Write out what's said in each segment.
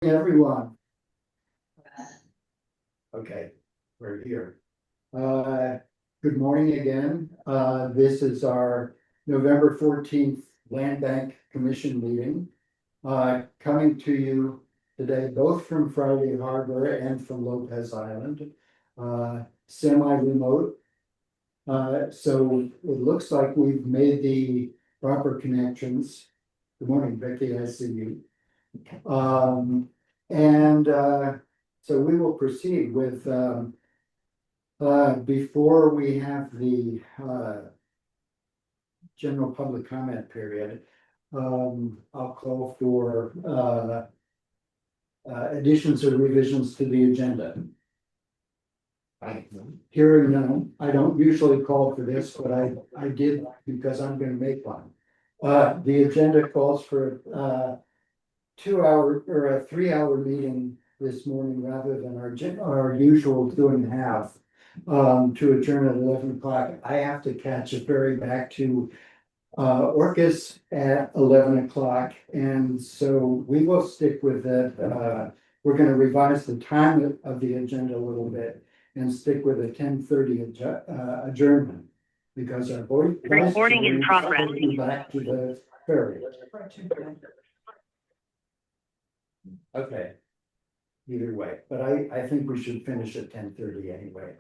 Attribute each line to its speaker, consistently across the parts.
Speaker 1: Everyone. Okay, we're here. Good morning again. This is our November 14th Land Bank Commission meeting. Coming to you today, both from Friday Harbor and from Lopez Island, semi-remote. So it looks like we've made the proper connections. Good morning, Becky, I see you. And so we will proceed with, before we have the general public comment period, I'll call for additions or revisions to the agenda. Hearing none, I don't usually call for this, but I did because I'm going to make one. The agenda calls for 2 hour or a 3 hour meeting this morning rather than our usual 2.5, to adjourn at 11 o'clock. I have to catch a ferry back to Orcas at 11 o'clock, and so we will stick with it. We're going to revise the time of the agenda a little bit and stick with a 10:30 adjournment because our board recording in progress. Back to the ferry. Okay. Either way, but I think we should finish at 10:30 anyway.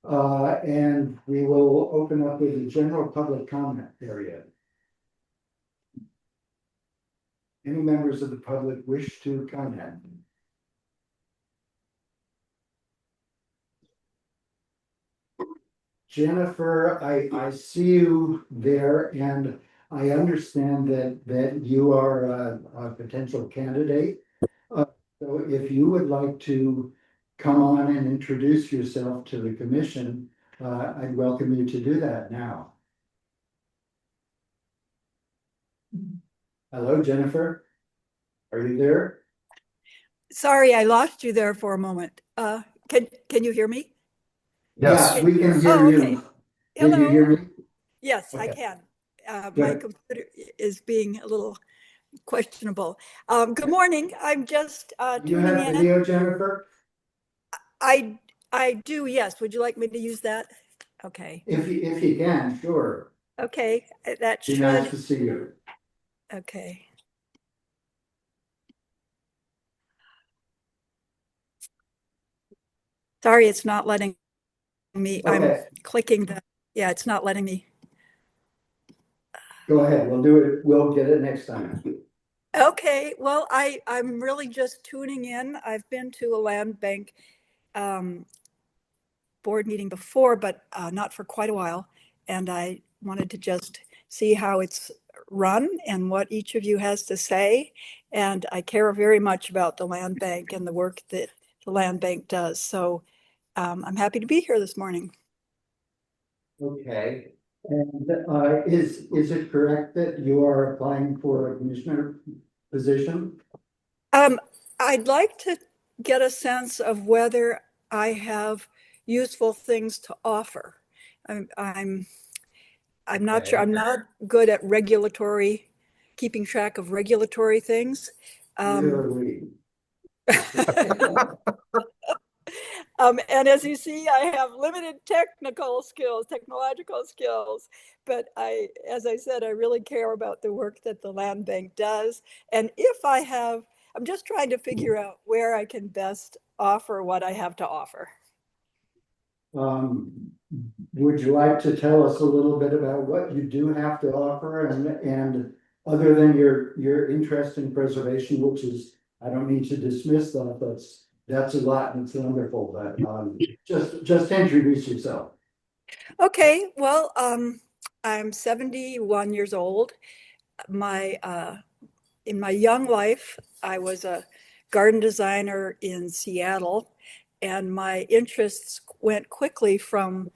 Speaker 1: And we will open up with a general public comment period. Any members of the public wish to comment? Jennifer, I see you there, and I understand that you are a potential candidate. So if you would like to come on and introduce yourself to the commission, I'd welcome you to do that now. Hello, Jennifer. Are you there?
Speaker 2: Sorry, I lost you there for a moment. Can you hear me?
Speaker 1: Yes, we can hear you. Okay.
Speaker 2: Hello.
Speaker 1: Can you hear me?
Speaker 2: Yes, okay. I can. My computer is being a little questionable. Good morning. I'm just
Speaker 1: Do you have video, Jennifer?
Speaker 2: I do, yes. Would you like me to use that? Okay.
Speaker 1: If you can, sure.
Speaker 2: Okay, that should.
Speaker 1: Be nice to see you.
Speaker 2: Okay. Sorry, it's not letting me. Okay. I'm clicking the. Yeah, it's not letting me.
Speaker 1: Go ahead. We'll do it. We'll get it next time.
Speaker 2: Okay. Well, I'm really just tuning in. I've been to a land bank board meeting before, but not for quite a while. And I wanted to just see how it's run and what each of you has to say. And I care very much about the land bank and the work that the land bank does. So I'm happy to be here this morning.
Speaker 1: Okay. And is it correct that you are applying for a commissioner position?
Speaker 2: I'd like to get a sense of whether I have useful things to offer. I'm not sure. I'm not good at keeping track of regulatory things. And as you see, I have limited technological skills, but as I said, I really care about the work that the land bank does. And I'm just trying to figure out where I can best offer what I have to offer.
Speaker 1: Would you like to tell us a little bit about what you do have to offer, and other than your interest in preservation, which is, I don't need to dismiss that, but that's a lot and it's wonderful, but just introduce yourself.
Speaker 2: Okay, well, I'm 71 years old. In my young life, I was a garden designer in Seattle, and my interests went quickly from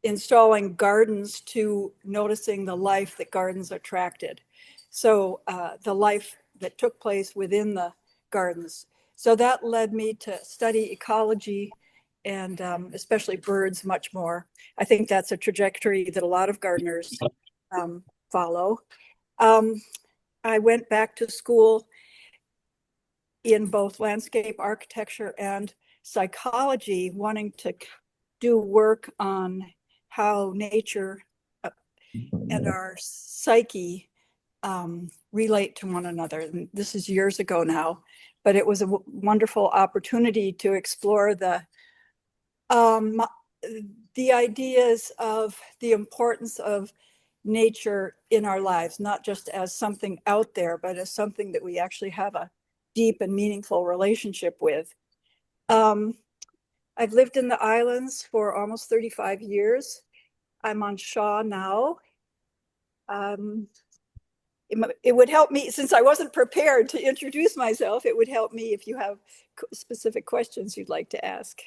Speaker 2: installing gardens to noticing the life that gardens attracted. So the life that took place within the gardens. So that led me to study ecology and especially birds much more. I think that's a trajectory that a lot of gardeners follow. I went back to school in both landscape architecture and psychology, wanting to do work on how nature and our psyche relate to one another. And this is years ago now, but it was a wonderful opportunity to explore um, the ideas of the importance of nature in our lives, not just as something out there, but as something that we actually have a deep and meaningful relationship with. Um, I've lived in the islands for almost 35 years. I'm on Shaw now. Um, it would help me, since I wasn't prepared to introduce myself, it would help me if you have specific questions you'd like to ask.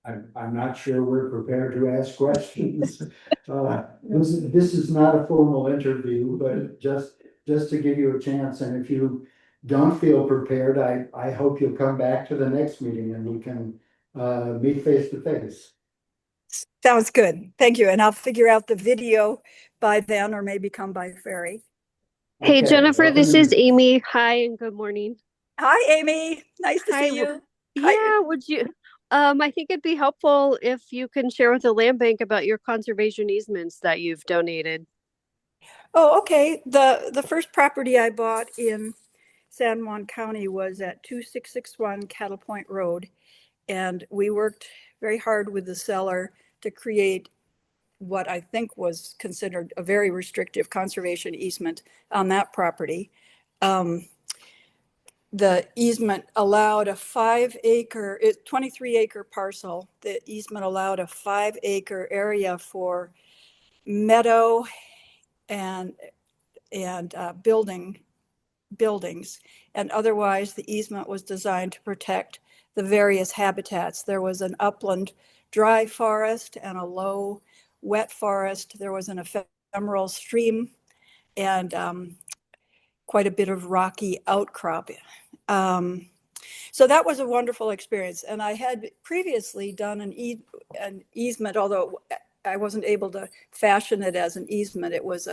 Speaker 1: I'm not sure we're prepared to ask questions. This is not a formal interview, but just to give you a chance, and if you don't feel prepared, I hope you'll come back to the next meeting and we can meet face to face.
Speaker 2: Sounds good. Thank you. And I'll figure out the video by then, or maybe come by ferry.
Speaker 3: Hey,
Speaker 1: Okay,
Speaker 3: Jennifer, this
Speaker 1: welcome.
Speaker 3: is Amy. Hi and good morning.
Speaker 2: Hi, Amy. Nice to
Speaker 3: Hi.
Speaker 2: see you. Hi.
Speaker 3: Yeah, would you I think it'd be helpful if you can share with the land bank about your conservation easements that you've donated.
Speaker 2: Oh, okay. The first property I bought in San Juan County was at 2661 Cattle Point Road. And we worked very hard with the seller to create what I think was considered a very restrictive conservation easement on that property. The easement allowed a 5-acre, 23-acre parcel. The easement allowed a 5-acre area for meadow and buildings. And otherwise, the easement was designed to protect the various habitats. There was an upland dry forest and a low wet forest. There was an ephemeral stream and quite a bit of rocky outcrop. So that was a wonderful experience. And I had previously done an easement, although I wasn't able to fashion it as an easement. It was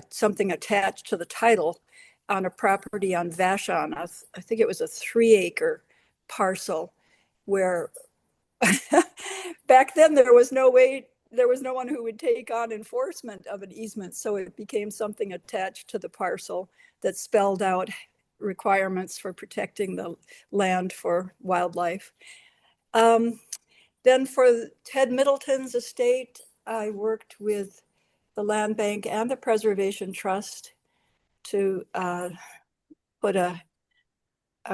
Speaker 2: something attached to the title on a property on Vashon. I think it was a 3-acre parcel where back then there was no one who would take on enforcement of an easement. So it became something attached to the parcel that spelled out requirements for protecting the land for wildlife. Then for Ted Middleton's estate, I worked with the Land Bank and the Preservation Trust to put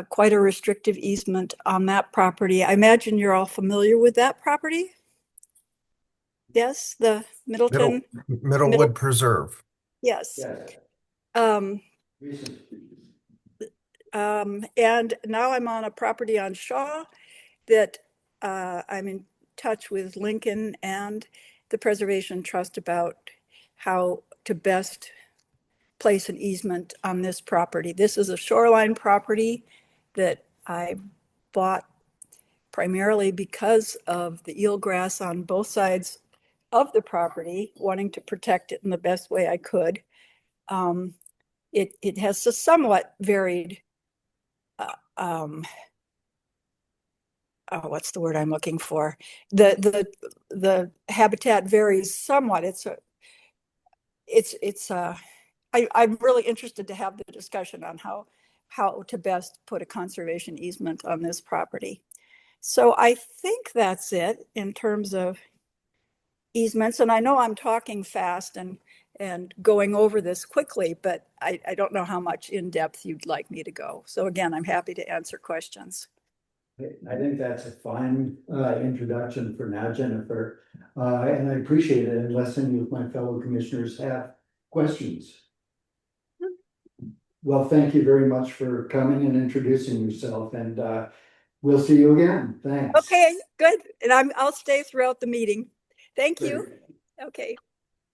Speaker 2: quite a restrictive easement on that property. I imagine you're all familiar with that property? Yes, the Middleton?
Speaker 4: Middlewood Preserve.
Speaker 2: Yes.
Speaker 1: Yes.
Speaker 2: And now I'm on a property on Shaw that I'm in touch with Lincoln and the Preservation Trust about how to best place an easement on this property. This is a shoreline property that I bought primarily because of the eelgrass on both sides of the property, wanting to protect it in the best way I could. It has a somewhat varied, what's the word I'm looking for? The habitat varies somewhat. I'm really interested to have the discussion on how to best put a conservation easement on this property. So I think that's it in terms of easements. And I know I'm talking fast and going over this quickly, but I don't know how much in depth you'd like me to go. So again, I'm happy to answer questions.
Speaker 1: I think that's a fine introduction for now, Jennifer. And I appreciate it unless any of my fellow commissioners have questions. Well, thank you very much for coming and introducing yourself, and we'll see you again. Thanks.
Speaker 2: Okay, good. And I'll stay throughout the meeting. Thank you. Okay.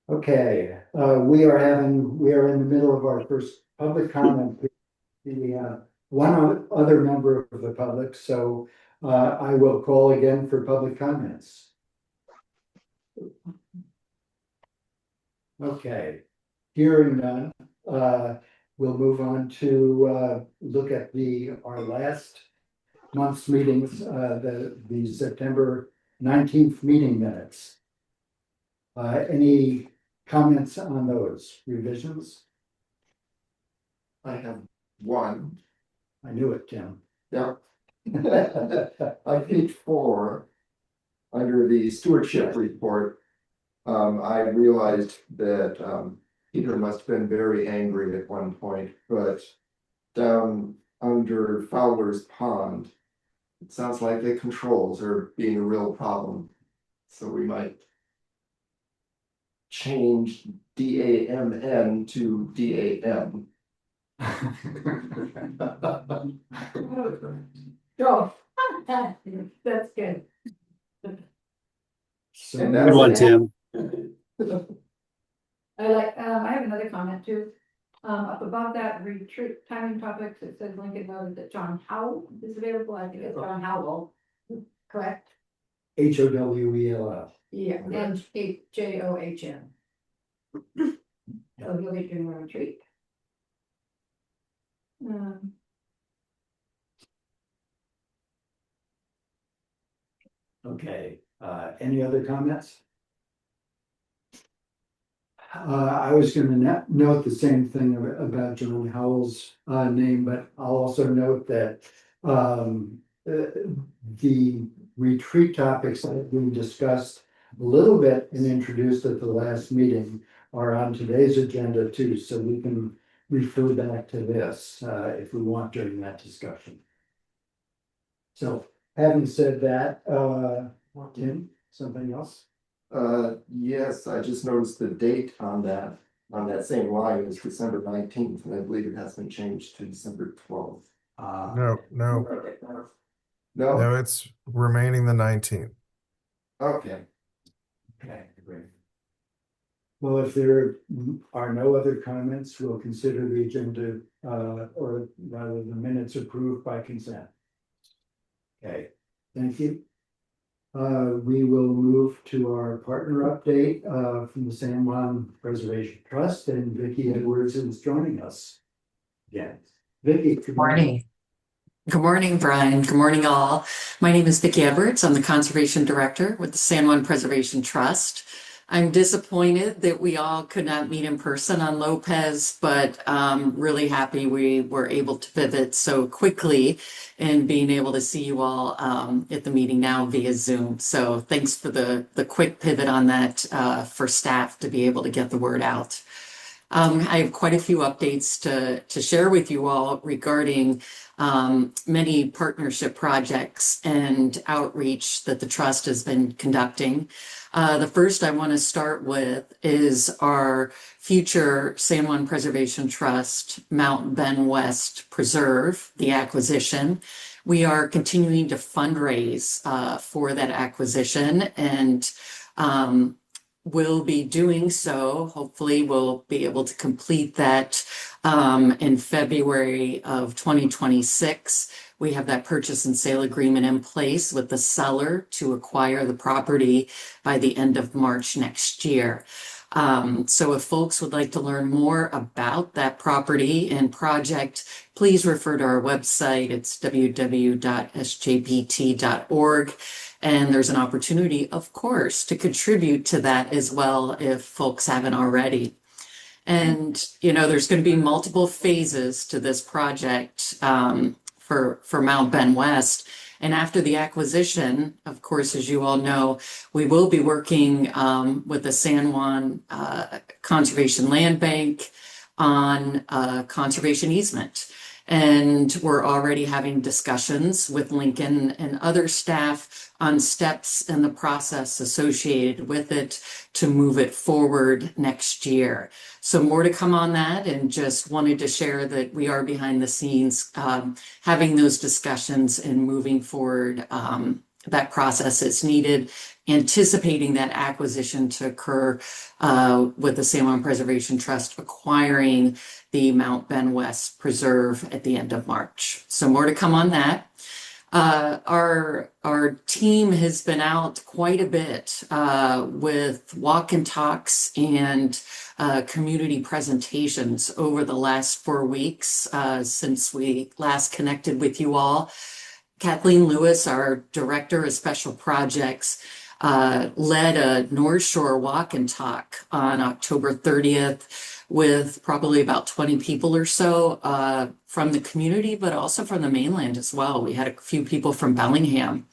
Speaker 1: Okay, we are in the middle of our first public comment. We have one other member of the public, so I will call again for public comments. Okay, hearing none, we'll move on to look at our last month's meetings, the September 19th meeting minutes. Any comments on those revisions?
Speaker 5: I have one.
Speaker 1: I knew it, Tim.
Speaker 5: Yeah. On page 4, under the stewardship report, I realized that Peter must have been very angry at one point, but down under Fowler's Pond, it sounds like the controls are being a real problem. So we might change DAMN to DAM.
Speaker 6: Oh, that's good.
Speaker 1: So
Speaker 5: And
Speaker 7: Good
Speaker 5: that's
Speaker 7: one,
Speaker 5: it.
Speaker 7: Tim.
Speaker 6: I have another comment too. Up above that retreat timing topics, it says Lincoln noted that John Howell is available. I think it's John Howell, correct?
Speaker 1: HOWELL.
Speaker 6: Yeah, and JOHN. So he'll be doing a retreat.
Speaker 1: Okay, any other comments? I was gonna note the same thing about John Howell's name, but I'll also note that the retreat topics that we discussed a little bit and introduced at the last meeting are on today's agenda too, so we can refer back to this if we want during that discussion. So having said that, Tim, something else?
Speaker 5: Yes, I just noticed the date on that same line is December 19th, and I believe it has been changed to December 12th.
Speaker 4: No,
Speaker 5: No?
Speaker 4: it's remaining the 19th.
Speaker 5: Okay.
Speaker 1: Okay, great. Well, if there are no other comments, we'll consider the agenda, or rather the minutes approved by consent. Okay, thank you. We will move to our partner update, from the San Juan Preservation Trust, and Vicki Edwards is joining us. Again, Vicki.
Speaker 8: Good morning. Good morning, Brian. Good morning, all. My name is Vicki Edwards. I'm the Conservation Director with the San Juan Preservation Trust. I'm disappointed that we all could not meet in person on Lopez, but really happy we were able to pivot so quickly and being able to see you all at the meeting now via Zoom. So thanks for the quick pivot on that for staff to be able to get the word out. I have quite a few updates to share with you all regarding many partnership projects and outreach that the Trust has been conducting. The first I want to start with is our future San Juan Preservation Trust Mount Ben West Preserve, the acquisition. We are continuing to fundraise for that acquisition, and we'll be doing so. Hopefully we'll be able to complete that in February of 2026. We have that purchase and sale agreement in place with the seller to acquire the property by the end of March next year. So if folks would like to learn more about that property and project, please refer to our website. It's www.sjpt.org. And there's an opportunity, of course, to contribute to that as well if folks haven't already. And, you know, there's going to be multiple phases to this project for Mount Ben West. And after the acquisition, of course, as you all know, we will be working with the San Juan Conservation Land Bank on conservation easement. And we're already having discussions with Lincoln and other staff on steps in the process associated with it to move it forward next year. So more to come on that, and just wanted to share that we are behind the scenes having those discussions and moving forward that process is needed, anticipating that acquisition to occur with the San Juan Preservation Trust acquiring the Mount Ben West Preserve at the end of March. So more to come on that. Our team has been out quite a bit with walk and talks and community presentations over the last 4 weeks since we last connected with you all. Kathleen Lewis, our Director of Special Projects, led a North Shore walk and talk on October 30th with probably about 20 people or so from the community, but also from the mainland as well. We had a few people from Bellingham.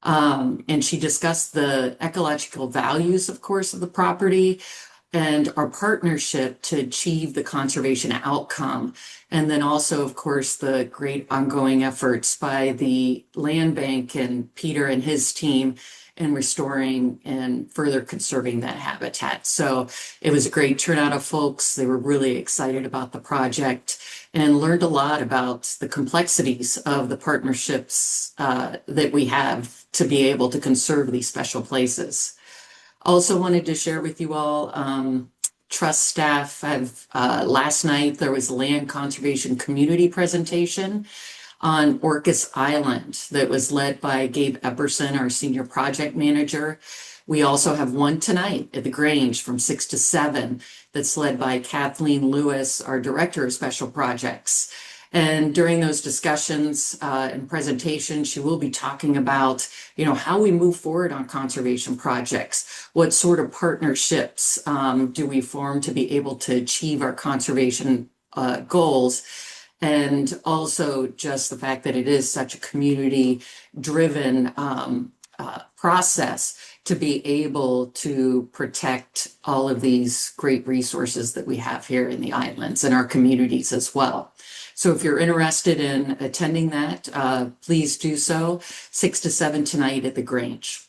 Speaker 8: And she discussed the ecological values, of course, of the property and our partnership to achieve the conservation outcome. And then also, of course, the great ongoing efforts by the land bank and Peter and his team in restoring and further conserving that habitat. So it was a great turnout of folks. They were really excited about the project and learned a lot about the complexities of the partnerships that we have to be able to conserve these special places. Also wanted to share with you all, trust staff have, last night there was a land conservation community presentation on Orcas Island that was led by Gabe Epperson, our senior project manager. We also have one tonight at the Grange from 6 to 7 that's led by Kathleen Lewis, our director of special projects. And during those discussions and presentations, she will be talking about, how we move forward on conservation projects. What sort of partnerships do we form to be able to achieve our conservation goals? And also just the fact that it is such a community-driven process to be able to protect all of these great resources that we have here in the islands and our communities as well. So if you're interested in attending that, please do so, 6 to 7 tonight at the Grange.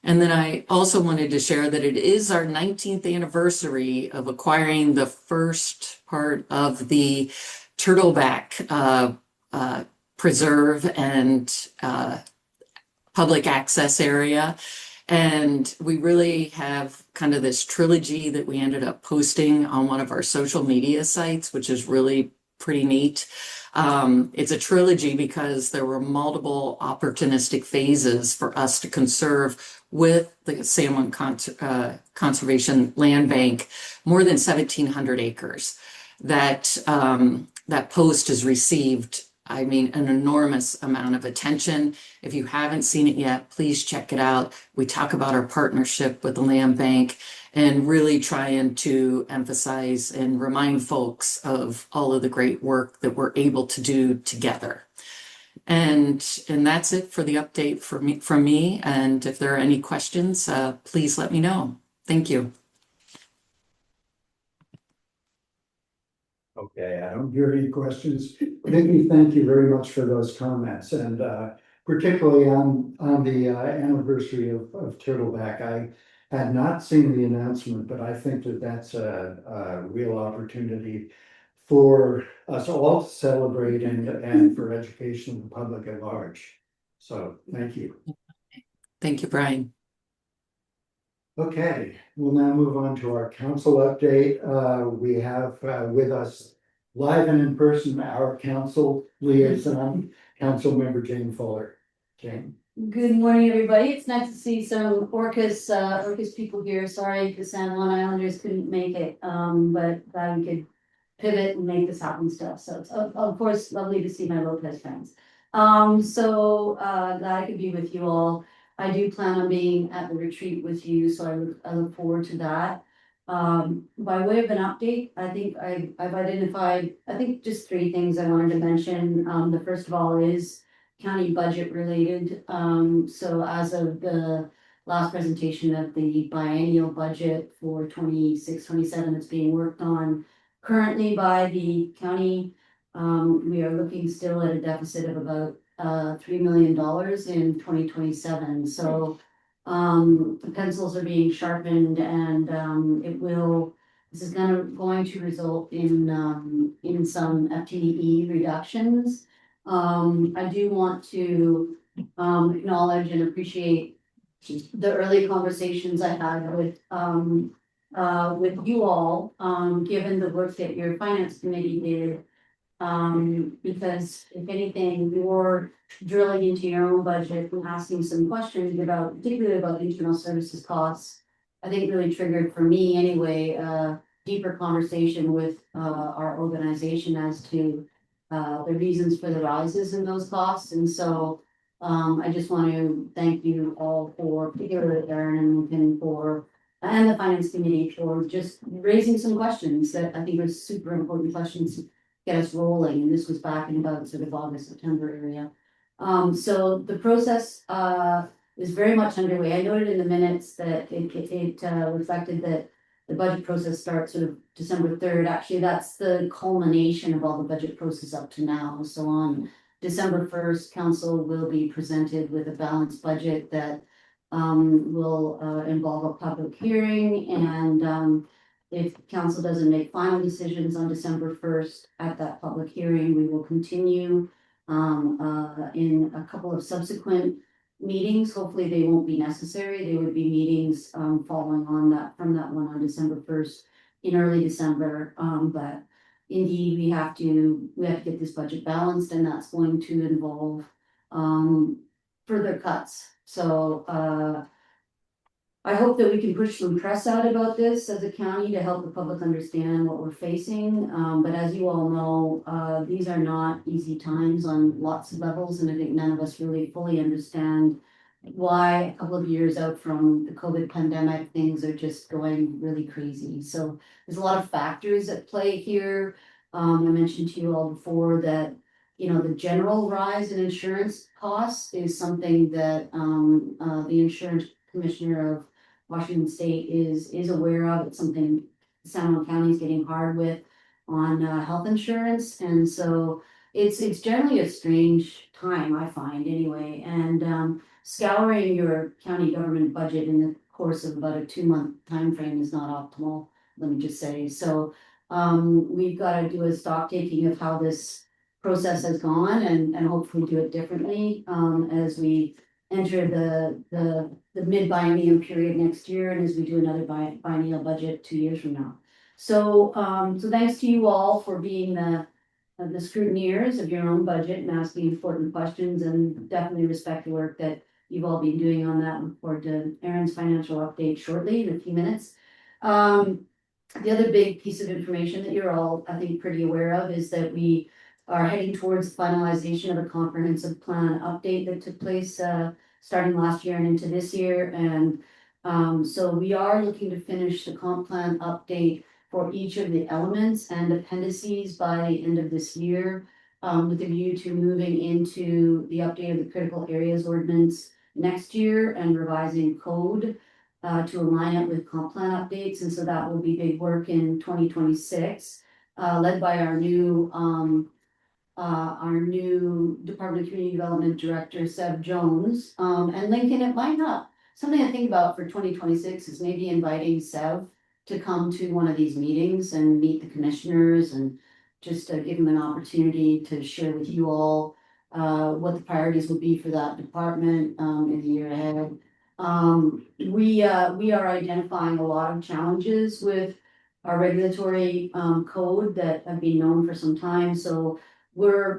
Speaker 8: And then I also wanted to share that it is our 19th anniversary of acquiring the first part of the Turtleback Preserve and public access area. And we really have kind of this trilogy that we ended up posting on one of our social media sites, which is really pretty neat. It's a trilogy because there were multiple opportunistic phases for us to conserve with the San Juan Conservation Land Bank, more than 1,700 acres. That post has received, an enormous amount of attention. If you haven't seen it yet, please check it out. We talk about our partnership with the land bank and really trying to emphasize and remind folks of all of the great work that we're able to do together. And that's it for the update from me. And if there are any questions, please let me know. Thank you.
Speaker 1: Okay, I don't hear any questions. Nikki, thank you very much for those comments, and particularly on the anniversary of Turtleback. I had not seen the announcement, but I think that that's a real opportunity for us all to celebrate and for education of the public at large. So thank you.
Speaker 8: Thank you, Brian.
Speaker 1: Okay, we'll now move on to our council update. We have with us live and in person our council liaison, Council Member Jane Fuller. Jane.
Speaker 7: Good morning, everybody. It's nice to see some Orcas people here. Sorry the San Juan Islanders couldn't make it, but glad we could pivot and make this happen stuff. So it's of course lovely to see my Lopez friends. Glad I could be with you all. I do plan on being at the retreat with you, so I look forward to that. By way of an update, I think I've identified, just 3 things I wanted to mention. The first of all is county budget related. So as of the last presentation of the biennial budget for 26-27 that's being worked on currently by the county, we are looking still at a deficit of about $3 million in 2027. So the pencils are being sharpened, and this is going to result in some FTE reductions. I do want to acknowledge and appreciate the early conversations I had with you all, given the work that your finance committee did Because if anything, you're drilling into your own budget and asking some questions about, particularly about internal services costs. I think really triggered for me anyway, deeper conversation with our organization as to the reasons for the rises in those costs. And so I just want to thank you all for, particularly Aaron and Lincoln and the finance committee for just raising some questions that I think are super important questions to get us rolling. And this was back in about sort of August, September area. So the process is very much underway. I noted in the minutes that it reflected that the budget process starts sort of December 3rd. Actually, that's the culmination of all the budget process up to now. So on December 1st, council will be presented with a balanced budget that will involve a public hearing, and if council doesn't make final decisions on December 1st at that public hearing, we will continue in a couple of subsequent meetings. Hopefully they won't be necessary. They would be meetings following on that from that one on December 1st in early December. But indeed, we have to get this budget balanced, and that's going to involve further cuts. So I hope that we can push some press out about this as a county to help the public understand what we're facing. But as you all know, these are not easy times on lots of levels, and I think none of us really fully understand why a couple of years out from the COVID pandemic, things are just going really crazy. So there's a lot of factors at play here. I mentioned to you all before that, you know, the general rise in insurance costs is something that the insurance commissioner of Washington State is aware of. It's something San Juan County is getting hard with on health insurance, and so it's generally a strange time, I find anyway. And scouring your county government budget in the course of about a 2-month time frame is not optimal. Let me just say so. We've got to do a stock taking of how this process has gone, and hopefully do it differently as we enter the mid-biennium period next year, and as we do another biennial budget 2 years from now. So so thanks to you all for being the scrutineers of your own budget and asking important questions, and definitely respect the work that you've all been doing on that. Look forward to Aaron's financial update shortly in a few minutes. The other big piece of information that you're all, I think, pretty aware of is that we are heading towards finalization of a comprehensive plan update that took place starting last year and into this year. And so we are looking to finish the comp plan update for each of the elements and appendices by the end of this year, with a view to moving into the update of the critical areas ordinance next year and revising code to align it with comp plan updates. And so that will be big work in 2026, led by our new Department of Community Development Director, Seb Jones. And Lincoln, it might not, something I think about for 2026 is maybe inviting Seb to come to one of these meetings and meet the commissioners, and just give him an opportunity to share with you all what the priorities would be for that department in the year ahead. We are identifying a lot of challenges with our regulatory code that have been known for some time. So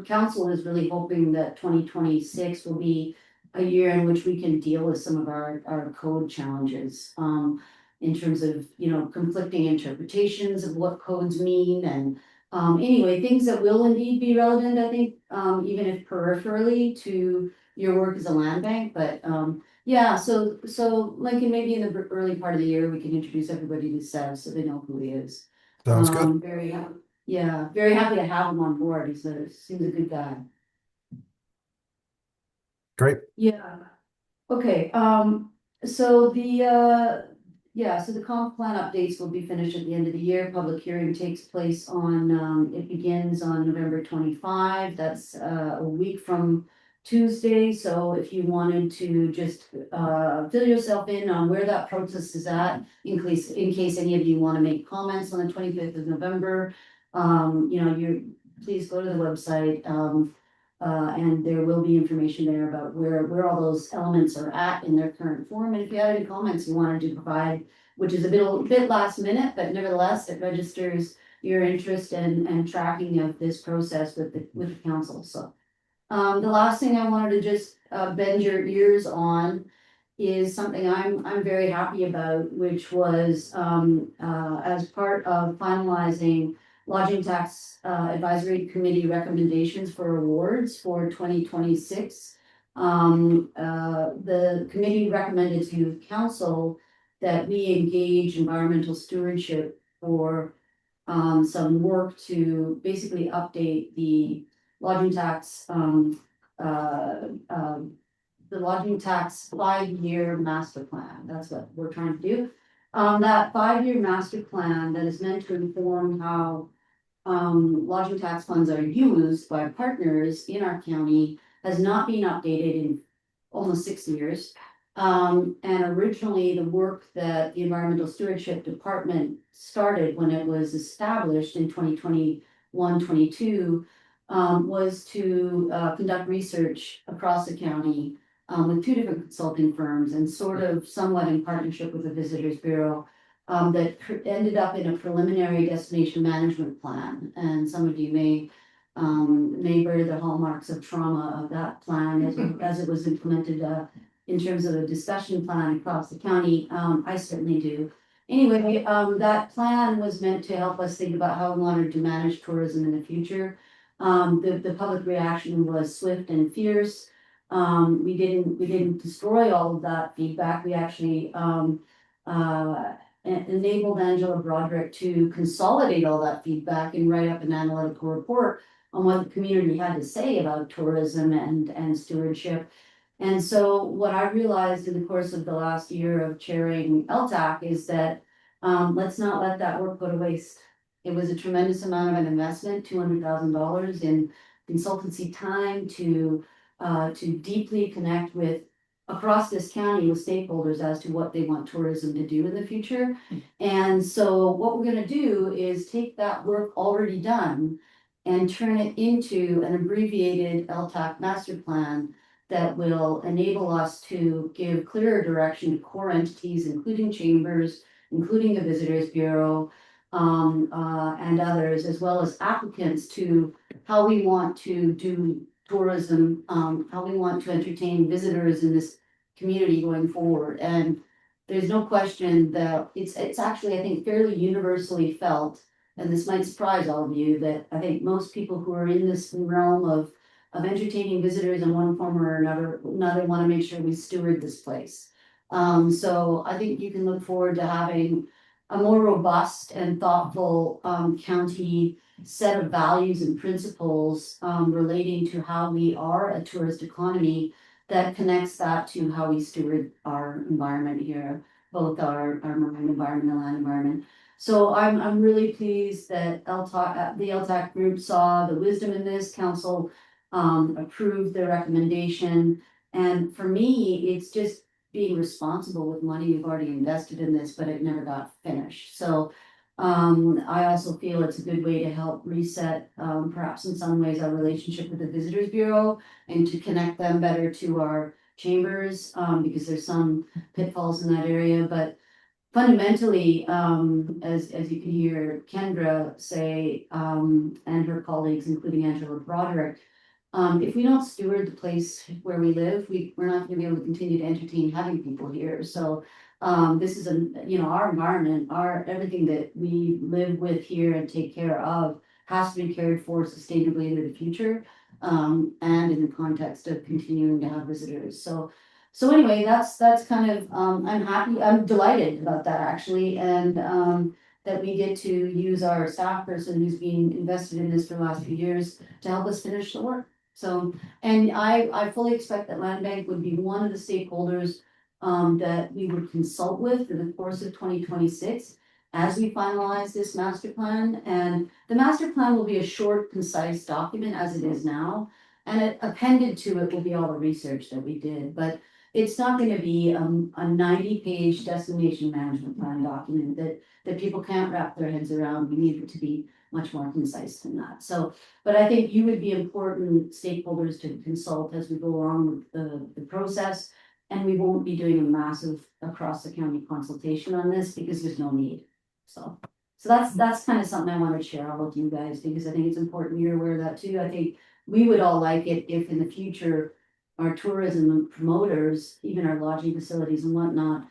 Speaker 7: council is really hoping that 2026 will be a year in which we can deal with some of our code challenges in terms of, you know, conflicting interpretations of what codes mean. And anyway, things that will indeed be relevant, I think, even if peripherally to your work as a land bank. But yeah, so Lincoln, maybe in the early part of the year, we can introduce everybody to Seb so they know who he is.
Speaker 4: Sounds good.
Speaker 7: Very happy. Yeah, very happy to have him on board. He seems a good guy.
Speaker 4: Great.
Speaker 7: Yeah. Okay, so so the comp plan updates will be finished at the end of the year. Public hearing takes place on, it begins on November 25. That's a week from Tuesday. So if you wanted to just fill yourself in on where that process is at, in case any of you want to make comments on the 25th of November, you know, please go to the website. And there will be information there about where all those elements are at in their current form. And if you have any comments you wanted to provide, which is a bit last minute, but nevertheless, it registers your interest and tracking of this process with the council, so. The last thing I wanted to just bend your ears on is something I'm very happy about, which was as part of finalizing lodging tax advisory committee recommendations for awards for 2026. The committee recommended to council that we engage environmental stewardship for some work to basically update the lodging tax, the lodging tax 5-year master plan. That's what we're trying to do. That 5-year master plan that is meant to inform how lodging tax funds are used by partners in our county has not been updated in almost 6 years. And originally the work that the Environmental Stewardship Department started when it was established in 2021-22 was to conduct research across the county with 2 different consulting firms and sort of somewhat in partnership with the Visitors Bureau that ended up in a preliminary destination management plan. And some of you may bear the hallmarks of trauma of that plan as it was implemented in terms of a discussion plan across the county. I certainly do. Anyway, that plan was meant to help us think about how we wanted to manage tourism in the future. The public reaction was swift and fierce. We didn't destroy all of that feedback. We actually enabled Angela Broderick to consolidate all that feedback and write up an analytical report on what the community had to say about tourism and stewardship. And so what I realized in the course of the last year of chairing LTAC is that let's not let that work go to waste. It was a tremendous amount of an investment, $200,000 in consultancy time to deeply connect with across this county with stakeholders as to what they want tourism to do in the future. And so what we're going to do is take that work already done and turn it into an abbreviated LTAC master plan that will enable us to give clearer direction to core entities, including chambers, including the Visitors Bureau, and others, as well as applicants, to how we want to do tourism, how we want to entertain visitors in this community going forward. And there's no question that it's actually, I think, fairly universally felt, and this might surprise all of you, that I think most people who are in this realm of entertaining visitors in one form or another want to make sure we steward this place. So I think you can look forward to having a more robust and thoughtful county set of values and principles relating to how we are a tourist economy that connects that to how we steward our environment here, both our marine environment and land environment. So I'm really pleased that the LTAC group saw the wisdom in this. Council approved the recommendation, and for me, it's just being responsible with money we've already invested in this, but it never got finished. So I also feel it's a good way to help reset, perhaps in some ways, our relationship with the Visitors Bureau and to connect them better to our chambers, because there's some pitfalls in that area. But fundamentally, as you can hear Kendra say, and her colleagues, including Angela Broderick, if we don't steward the place where we live, we're not going to be able to continue to entertain having people here. So this is our environment, everything that we live with here and take care of has to be cared for sustainably into the future, and in the context of continuing to have visitors. So anyway, that's kind of I'm delighted about that actually, and that we get to use our staff person who's been invested in this for the last few years to help us finish the work. So, and I fully expect that Land Bank would be one of the stakeholders that we would consult with in the course of 2026 as we finalize this master plan. And the master plan will be a short, concise document as it is now. And appended to it will be all the research that we did. But it's not going to be a 90-page destination management plan document that people can't wrap their heads around. We need it to be much more concise than that. So, but I think you would be important stakeholders to consult as we go along with the process. And we won't be doing a massive across the county consultation on this because there's no need. So So that's kind of something I want to share out with you guys, because I think it's important you're aware of that too. I think we would all like it if in the future our tourism promoters, even our lodging facilities and whatnot,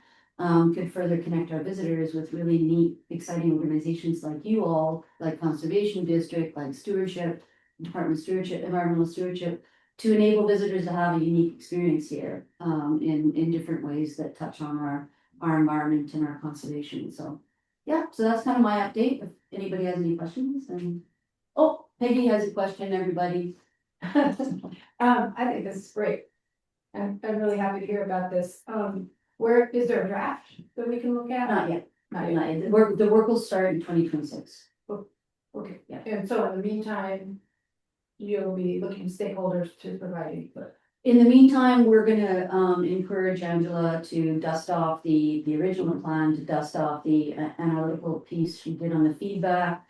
Speaker 7: could further connect our visitors with really neat, exciting organizations like you all, like Conservation District, like Stewardship, Department of Stewardship, Environmental Stewardship, to enable visitors to have a unique experience here, in different ways that touch on our environment and our conservation. So, yeah, so that's kind of my update. If anybody has any questions, then, oh, Peggy has a question, everybody.
Speaker 6: I think this is great. I'm really happy to hear about this. Where, is there a draft that we can look at?
Speaker 7: Not yet,
Speaker 6: Not
Speaker 7: not
Speaker 6: yet.
Speaker 7: yet. The work will start in 2026.
Speaker 6: Okay,
Speaker 7: Yeah.
Speaker 6: and so in the meantime, you'll be looking at stakeholders to provide input.
Speaker 7: In the meantime, we're gonna encourage Angela to dust off the original plan, to dust off the analytical piece she did on the feedback.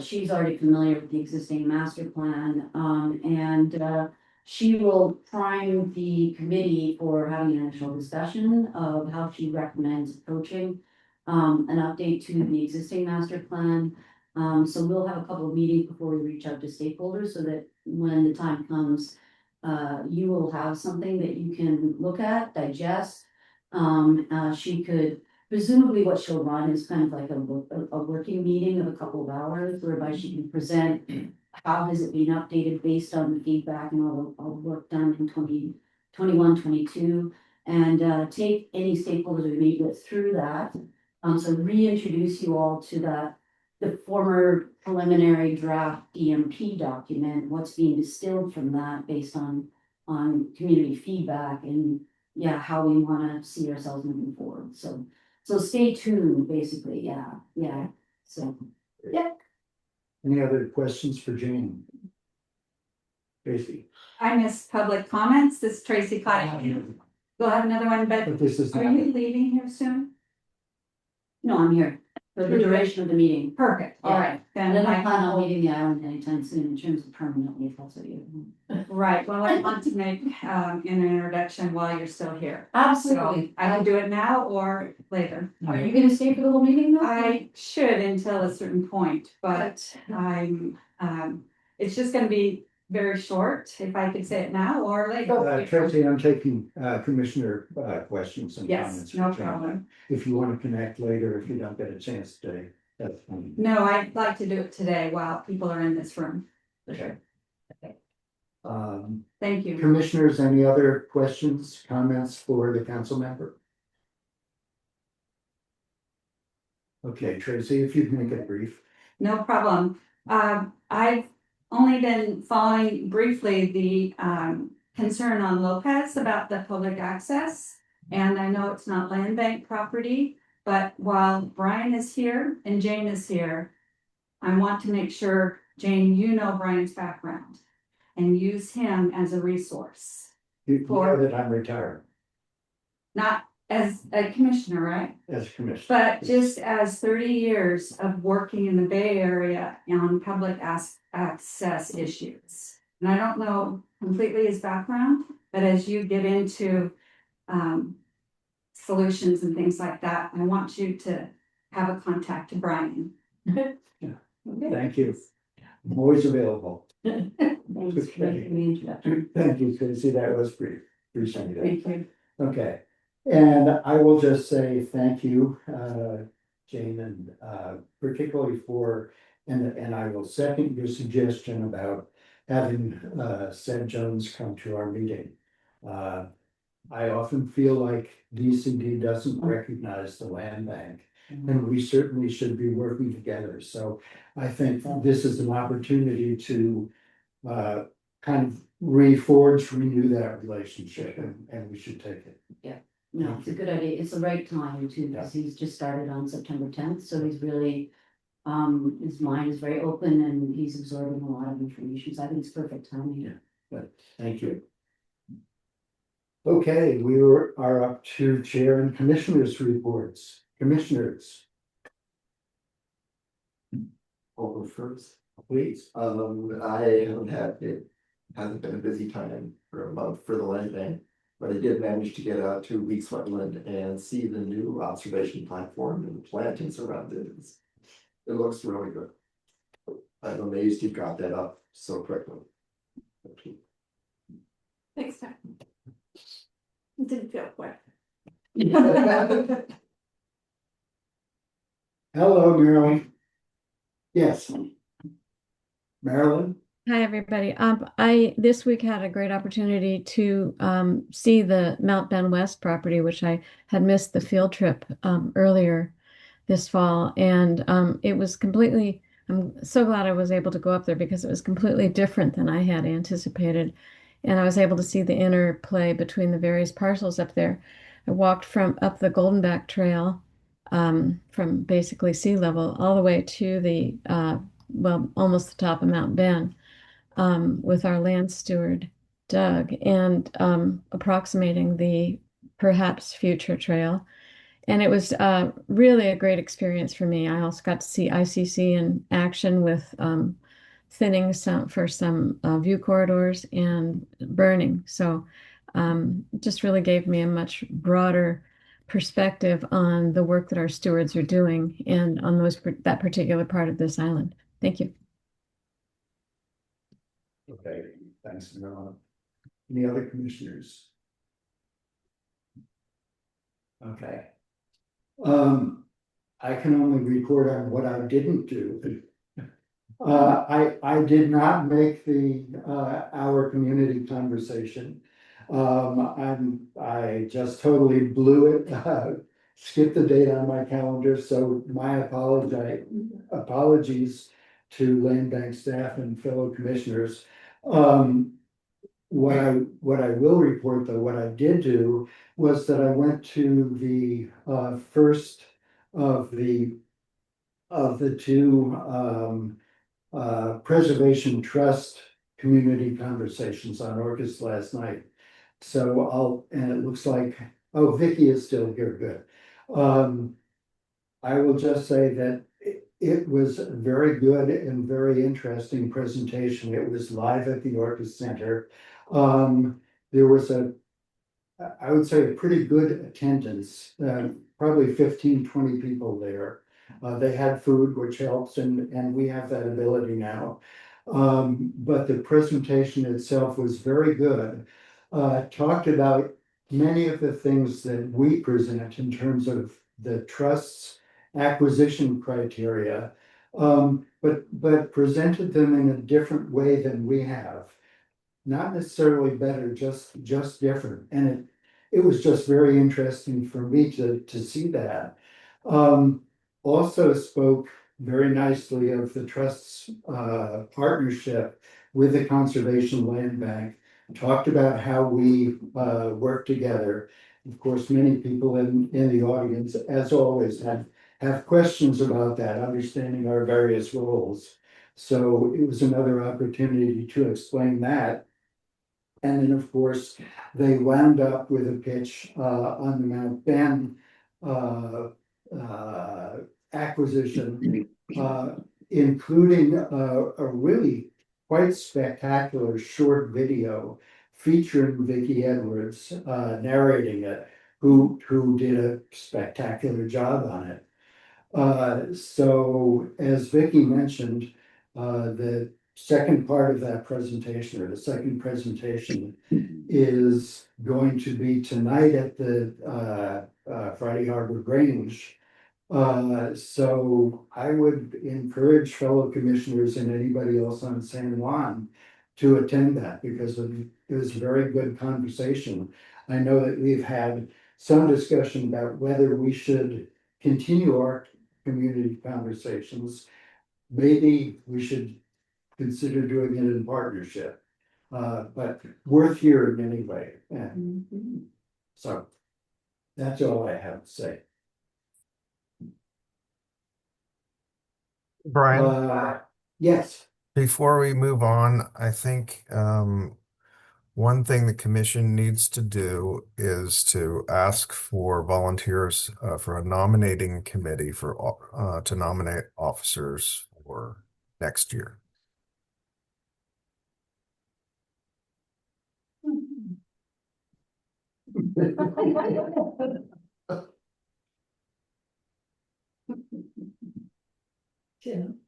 Speaker 7: She's already familiar with the existing master plan, and she will prime the committee for having an initial discussion of how she recommends approaching an update to the existing master plan. So we'll have a couple of meetings before we reach out to stakeholders, so that when the time comes, you will have something that you can look at, digest. She could, presumably what she'll run is kind of like a working meeting of a couple of hours, whereby she can present how has it been updated based on the feedback and all the work done in 2021, 22, and take any stakeholders we meet with through that. So reintroduce you all to the former preliminary draft DMP document, what's being distilled from that based on community feedback, and yeah, how we wanna see ourselves moving forward. So stay tuned, basically, yeah, so, yeah.
Speaker 1: Any other questions for Jane? Tracy?
Speaker 9: I missed public comments. This is Tracy Cotty. We'll have another one, but
Speaker 1: But this is
Speaker 9: are
Speaker 1: not,
Speaker 9: you leaving here soon?
Speaker 7: No, I'm here for the duration of the meeting.
Speaker 9: Perfect, all right,
Speaker 7: And
Speaker 9: then
Speaker 7: then I plan on
Speaker 9: I,
Speaker 7: leaving the island anytime soon in terms of permanently, if that's what you.
Speaker 9: right, well, I want to make an introduction while you're still here. So
Speaker 7: Absolutely.
Speaker 9: I can do it now or later.
Speaker 7: Are you gonna stay for the whole meeting though?
Speaker 9: I should until a certain point, but I'm, it's just gonna be very short, if I could say it now or later.
Speaker 1: Tracy, I'm taking commissioner questions and
Speaker 9: Yes,
Speaker 1: comments.
Speaker 9: no
Speaker 1: for Jane.
Speaker 9: problem.
Speaker 1: If you want to connect later, if you don't get a chance today, that's fine.
Speaker 9: No, I'd like to do it today while people are in this room.
Speaker 1: Okay.
Speaker 9: Thank you.
Speaker 1: Commissioners, any other questions, comments for the council member? Okay, Tracy, if you can make it brief.
Speaker 9: No problem. I've only been following briefly the concern on Lopez about the public access. And I know it's not land bank property, but while Brian is here and Jane is here, I want to make sure, Jane, you know Brian's background and use him as a resource.
Speaker 1: You know that I'm retired
Speaker 9: Not as a commissioner, right?
Speaker 1: as a commissioner.
Speaker 9: But just as 30 years of working in the Bay Area on public access issues. And I don't know completely his background, but as you get into solutions and things like that, I want you to have a contact to Brian.
Speaker 1: Thank you. I'm always available.
Speaker 7: Thanks for making the introduction.
Speaker 1: Thank you, Tracy. That was brief. Appreciate it.
Speaker 9: Thank you.
Speaker 1: Okay, and I will just say thank you, Jane, and particularly for, and I will second your suggestion about having Seth Jones come to our meeting. I often feel like DCD doesn't recognize the land bank, and we certainly should be working together. So I think this is an opportunity to kind of renew that relationship, and we should take it.
Speaker 7: No, it's a good idea. It's the right time too, because he's just started on September 10th, so he's really, his mind is very open and he's absorbing a lot of information, so I think it's perfect timing.
Speaker 1: But thank you. Okay, we are up to chair and commissioners' reports. Commissioners,
Speaker 5: Over first.
Speaker 1: please.
Speaker 5: I haven't had, it hasn't been a busy time for a month for the land bank. But I did manage to get out to Weeks Wetland and see the new observation platform and the plantings around it. It looks really good. I'm amazed you got that up so quickly.
Speaker 6: Thanks, Tom. It didn't feel quick.
Speaker 1: Hello, Marilyn. Yes. Marilyn?
Speaker 10: Hi, everybody. I this week had a great opportunity to see the Mount Ben West property, which I had missed the field trip earlier this fall, and it was completely. I'm so glad I was able to go up there because it was completely different than I had anticipated, and I was able to see the interplay between the various parcels up there. I walked from up the Goldenback Trail, from basically sea level all the way to the well, almost the top of Mount Ben, with our land steward, Doug, and approximating the perhaps future trail. And it was really a great experience for me. I also got to see ICC in action with thinning some view corridors and burning. So just really gave me a much broader perspective on the work that our stewards are doing and on that particular part of this island. Thank you.
Speaker 1: Okay, thanks, Marilyn. Any other commissioners? Okay. I can only report on what I didn't do. I did not make the our community conversation. I just totally blew it. Skipped the date on my calendar, so my apologies to Land Bank staff and fellow commissioners. What I will report, though, what I did do was that I went to the first of the two Preservation Trust community conversations on Orcas last night. So and it looks like, oh, Vicky is still here, good. I will just say that it was a very good and very interesting presentation. It was live at the Orcas Center. There was I would say a pretty good attendance, probably 15-20 people there. They had food, which helps, and we have that ability now. But the presentation itself was very good. Talked about many of the things that we present in terms of the trust's acquisition criteria, but presented them in a different way than we have. Not necessarily better, just different. And it was just very interesting for me to see that. Also spoke very nicely of the trust's partnership with the Conservation Land Bank, talked about how we work together. Of course, many people in the audience, as always, have questions about that, understanding our various roles. So it was another opportunity to explain that. And then, of course, they wound up with a pitch on the Mount Ben acquisition, including a really quite spectacular short video featuring Vicki Edwards narrating it, who did a spectacular job on it. So as Vicki mentioned, the second part of that presentation, or the second presentation, is going to be tonight at the Friday Harbor Grange. So I would encourage fellow commissioners and anybody else on San Juan to attend that, because it was a very good conversation. I know that we've had some discussion about whether we should continue our community conversations. Maybe we should consider doing it in partnership, but worth hearing anyway. So that's all I have to say.
Speaker 4: Brian,
Speaker 1: Yes.
Speaker 4: before we move on, I think one thing the commission needs to do is to ask for volunteers for a nominating committee to nominate officers for next year.
Speaker 6: Tim.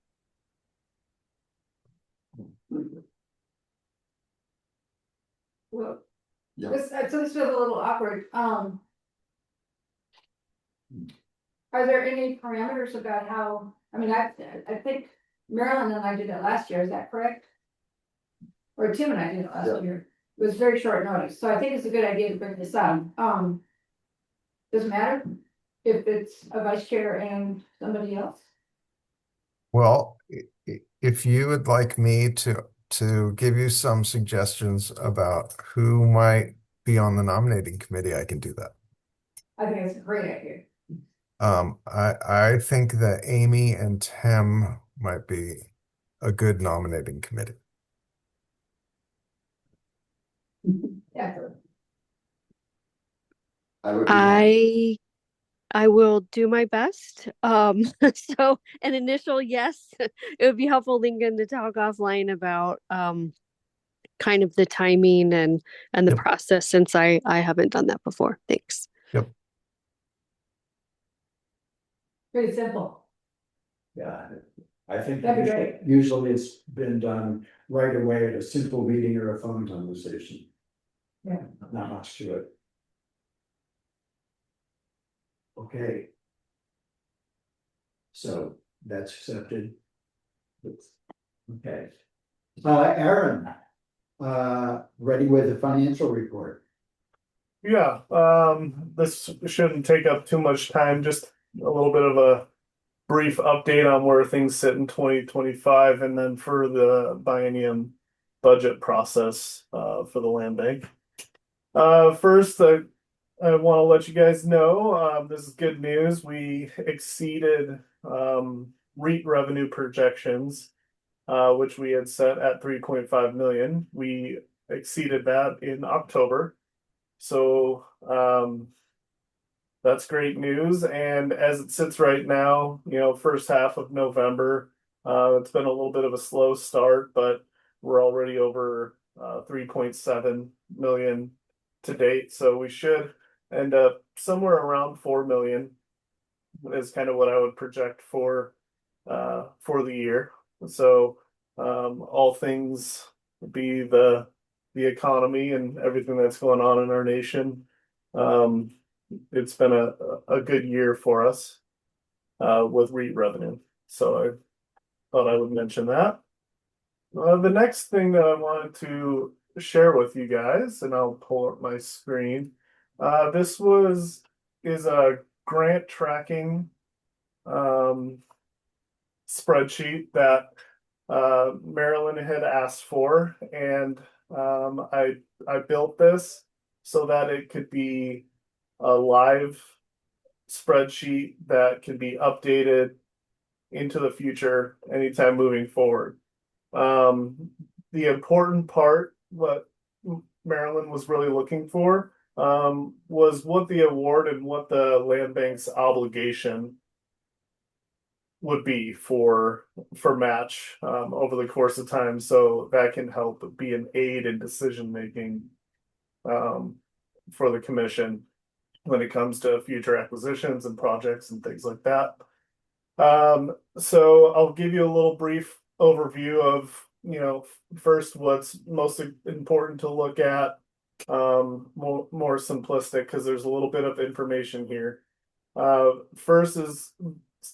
Speaker 6: Well,
Speaker 5: Yeah.
Speaker 6: so this feels a little awkward, are there any parameters about how, I mean, I think Marilyn and I did it last year, is that correct? Or Tim and I did it
Speaker 5: Yeah.
Speaker 6: last year, it was very short notice, so I think it's a good idea to bring this up, does it matter if it's a vice chair and somebody else?
Speaker 4: Well, if you would like me to give you some suggestions about who might be on the nominating committee, I can do that.
Speaker 6: I think it's a great idea.
Speaker 4: I think that Amy and Tim might be a good nominating committee.
Speaker 6: Yeah.
Speaker 5: I would be happy.
Speaker 3: I will do my best. So an initial yes, it would be helpful, Lincoln, to talk offline about kind of the timing and the
Speaker 4: Yep.
Speaker 3: process, since I haven't done that before. Thanks.
Speaker 4: Yep.
Speaker 6: Pretty simple.
Speaker 1: Yeah, I think
Speaker 6: That'd be great.
Speaker 1: usually it's been done right away at a simple meeting or a phone conversation.
Speaker 6: Yeah.
Speaker 1: Not much to it. Okay. So that's accepted. Okay. Aaron, ready with the financial report?
Speaker 11: Yeah, this shouldn't take up too much time, just a little bit of a brief update on where things sit in 2025 and then for the biennium budget process for the land bank. First, I want to let you guys know, this is good news. We exceeded REIT revenue projections, which we had set at 3.5 million. We exceeded that in October. So that's great news. And as it sits right now, first half of November, it's been a little bit of a slow start, but we're already over 3.7 million to date. So we should end up somewhere around 4 million is kind of what I would project for the year. So all things be the economy and everything that's going on in our nation. It's been a good year for us with REIT revenue. So I thought I would mention that. The next thing that I wanted to share with you guys, and I'll pull up my screen. This is a grant tracking spreadsheet that Marilyn had asked for, and I built this so that it could be a live spreadsheet that can be updated into the future anytime moving forward. The important part, what Marilyn was really looking for, was what the award and what the land bank's obligation would be for match over the course of time, so that can help be an aid in decision making for the commission when it comes to future acquisitions and projects and things like that. So I'll give you a little brief overview of, first what's most important to look at, more simplistic because there's a little bit of information here. First is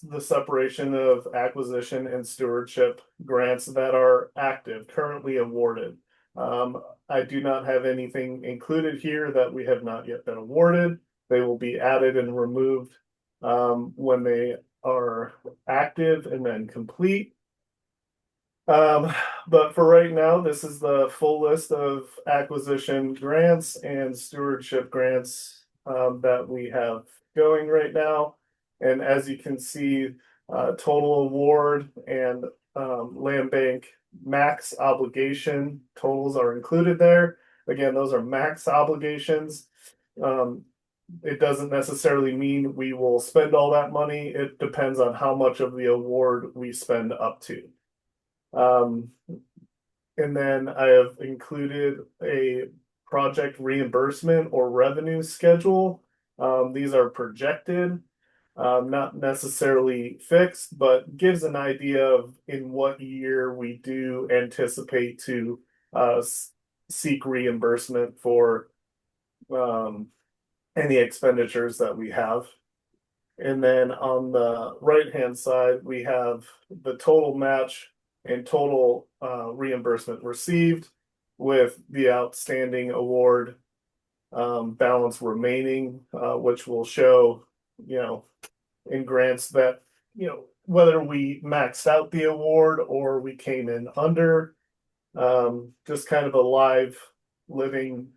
Speaker 11: the separation of acquisition and stewardship grants that are active, currently awarded. I do not have anything included here that we have not yet been awarded. They will be added and removed when they are active and then complete. But for right now, this is the full list of acquisition grants and stewardship grants that we have going right now. And as you can see, total award and land bank max obligation totals are included there. Again, those are max obligations. It doesn't necessarily mean we will spend all that money. It depends on how much of the award we spend up to. And then I have included a project reimbursement or revenue schedule. These are projected, not necessarily fixed, but gives an idea of in what year we do anticipate to seek reimbursement for any expenditures that we have. And then on the right-hand side, we have the total match and total reimbursement received with the outstanding award balance remaining, which will show, in grants that, whether we maxed out the award or we came in under, just kind of a live living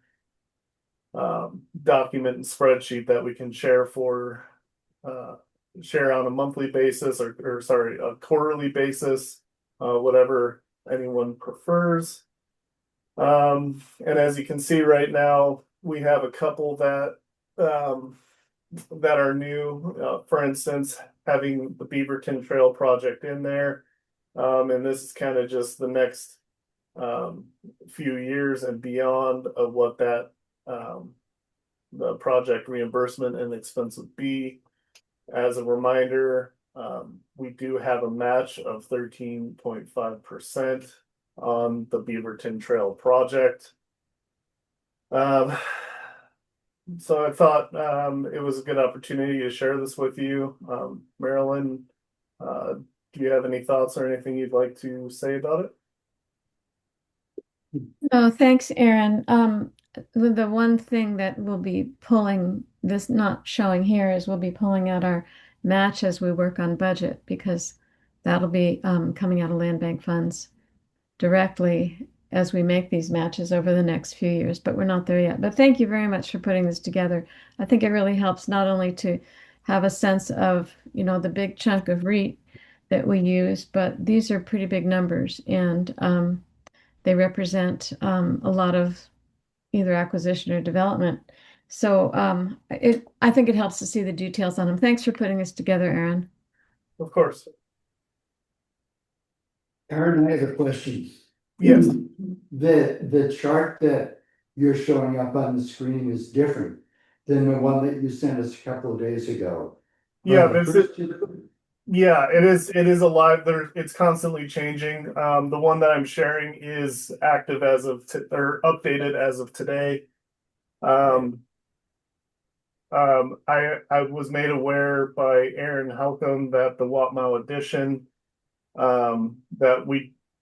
Speaker 11: document and spreadsheet that we can share on a monthly basis or sorry, a quarterly basis, whatever anyone prefers. And as you can see right now, we have a couple that are new, for instance, having the Beaverton Trail project in there. And this is kind of just the next few years and beyond of what that the project reimbursement and expense would be. As a reminder, we do have a match of 13.5% on the Beaverton Trail project. So I thought it was a good opportunity to share this with you. Marilyn, do you have any thoughts or anything you'd like to say about it?
Speaker 10: No, thanks, Aaron. The one thing that we'll be pulling, this not showing here, is we'll be pulling out our match as we work on budget, because that'll be coming out of land bank funds directly as we make these matches over the next few years, but we're not there yet. But thank you very much for putting this together. I think it really helps not only to have a sense of, the big chunk of REIT that we use, but these are pretty big numbers, and they represent a lot of either acquisition or development. So I think it helps to see the details on them. Thanks for putting this together, Aaron.
Speaker 11: Of course.
Speaker 1: Aaron, I have a question.
Speaker 11: Yes.
Speaker 1: The chart that you're showing up on the screen is different than the one that you sent us a couple of days ago.
Speaker 11: Yeah, it is alive. It's constantly changing. The one that I'm sharing is active as of or updated as of today. I was made aware by Aaron Halcomb that the Watmow addition that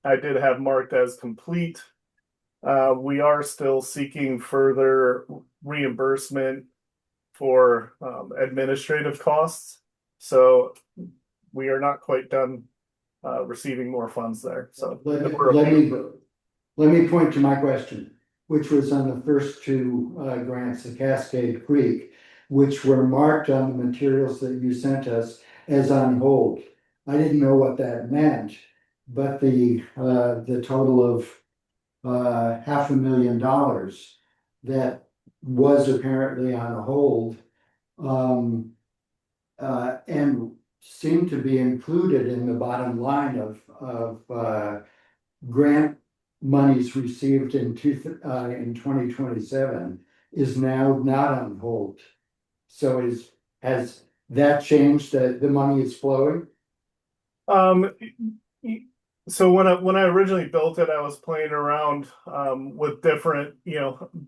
Speaker 11: I did have marked as complete. We are still seeking further reimbursement for administrative costs. So we are not quite done receiving more funds there. So
Speaker 1: let me point to my question, which was on the first two grants, the Cascade Creek, which were marked on the materials that you sent us as on hold. I didn't know what that meant, but the total of $500,000 that was apparently on hold and seemed to be included in the bottom line of grant monies received in 2027 is now not on hold. So has that changed? The money is flowing?
Speaker 11: So when I originally built it, I was playing around with different,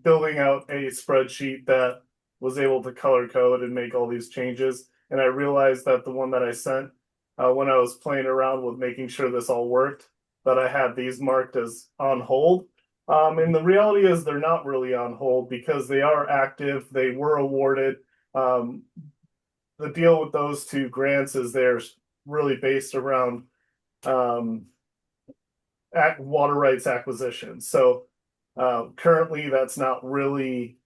Speaker 11: building out a spreadsheet that was able to color code and make all these changes. And I realized that the one that I sent, when I was playing around with making sure this all worked, that I had these marked as on hold. And the reality is they're not really on hold because they are active. They were awarded. The deal with those two grants is they're really based around water rights acquisition. So currently that's not really,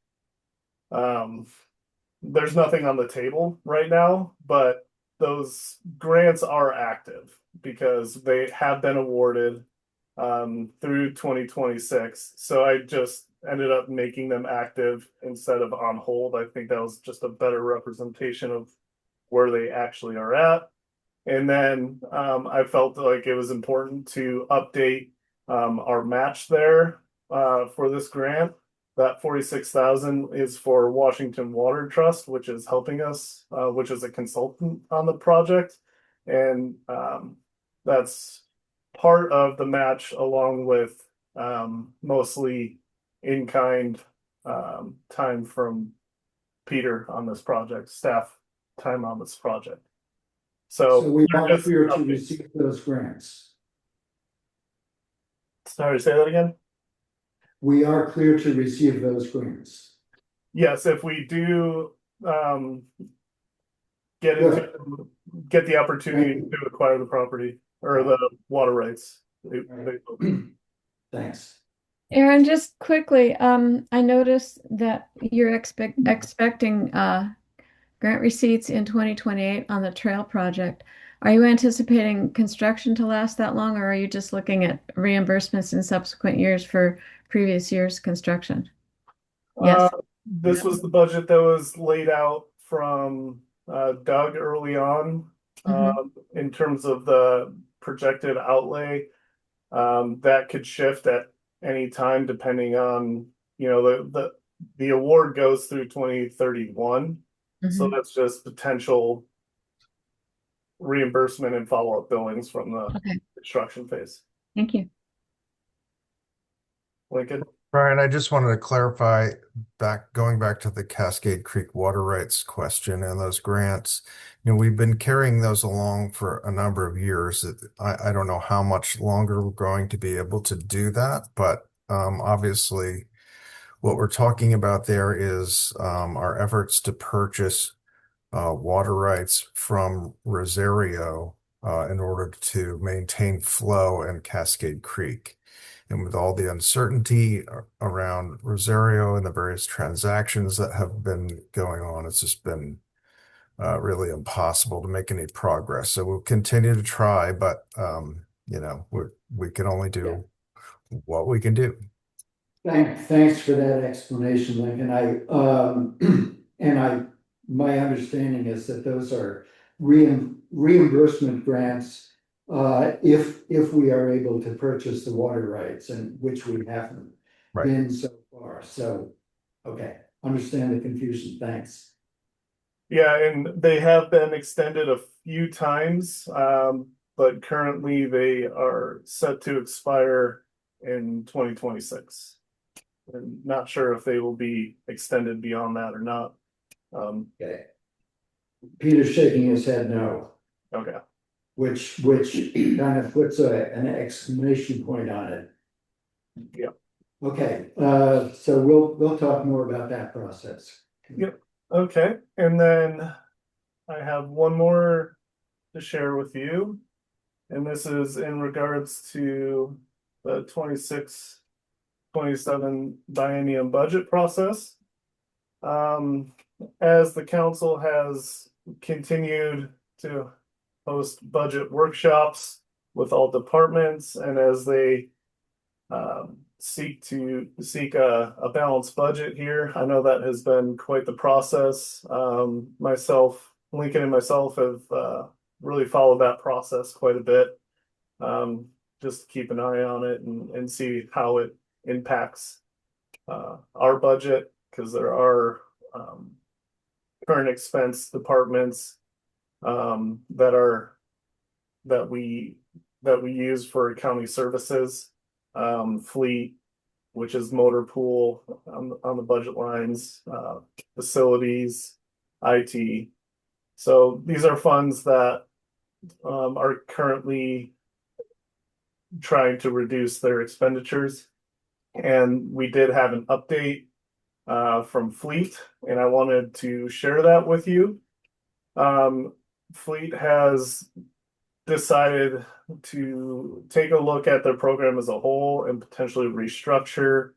Speaker 11: there's nothing on the table right now, but those grants are active because they have been awarded through 2026. So I just ended up making them active instead of on hold. I think that was just a better representation of where they actually are at. And then I felt like it was important to update our match there for this grant. that 46,000 is for Washington Water Trust, which is helping us, which is a consultant on the project. And that's part of the match, along with mostly in-kind time from Peter on this project, staff time on this project.
Speaker 1: So we
Speaker 11: they're
Speaker 1: are
Speaker 11: just
Speaker 1: clear to
Speaker 11: updates.
Speaker 1: receive those grants.
Speaker 11: Sorry, say that again.
Speaker 1: We are clear to receive those grants.
Speaker 11: Yes, if we do get the opportunity to acquire the property or the water rights.
Speaker 1: Thanks.
Speaker 10: Aaron, just quickly, I noticed that you're expecting grant receipts in 2028 on the trail project. Are you anticipating construction to last that long, or are you just looking at reimbursements in subsequent years for previous years' construction? Yes.
Speaker 11: This was the budget that was laid out from Doug early on in terms of the projected outlay. That could shift at any time depending on, you know, the award goes through 2031. So that's just potential reimbursement and follow-up billings from the construction phase.
Speaker 10: Thank you.
Speaker 11: Lincoln?
Speaker 4: Brian, I just wanted to clarify, going back to the Cascade Creek water rights question and those grants. You know, we've been carrying those along for a number of years. I don't know how much longer we're going to be able to do that, but obviously what we're talking about there is our efforts to purchase water rights from Rosario in order to maintain flow in Cascade Creek. And with all the uncertainty around Rosario and the various transactions that have been going on, it's just been really impossible to make any progress. So we'll continue to try, but you know, we can only do what we can do.
Speaker 1: Thanks for that explanation, Lincoln. My understanding is that those are reimbursement grants if we are able to purchase the water rights, and which we haven't been so far. So, okay, understand the confusion. Thanks.
Speaker 11: Yeah, and they have been extended a few times, but currently they are set to expire in 2026. I'm not sure if they will be extended beyond that or not.
Speaker 1: Okay. Peter's shaking his head no.
Speaker 11: Okay.
Speaker 1: Which kind of puts an exclamation point on it.
Speaker 11: Yeah.
Speaker 1: Okay, so we'll talk more about that process.
Speaker 11: Yep. Okay, and then I have one more to share with you, and this is in regards to the 26-27 biennium budget process. As the council has continued to host budget workshops with all departments, and as they seek a balanced budget here, I know that has been quite the process. Lincoln and myself have really followed that process quite a bit, just to keep an eye on it and see how it impacts our budget, because there are current expense departments that we use for county services, fleet, which is motor pool on the budget lines, facilities, IT. So these are funds that are currently trying to reduce their expenditures, and we did have an update from Fleet, and I wanted to share that with you. Fleet has decided to take a look at their program as a whole and potentially restructure.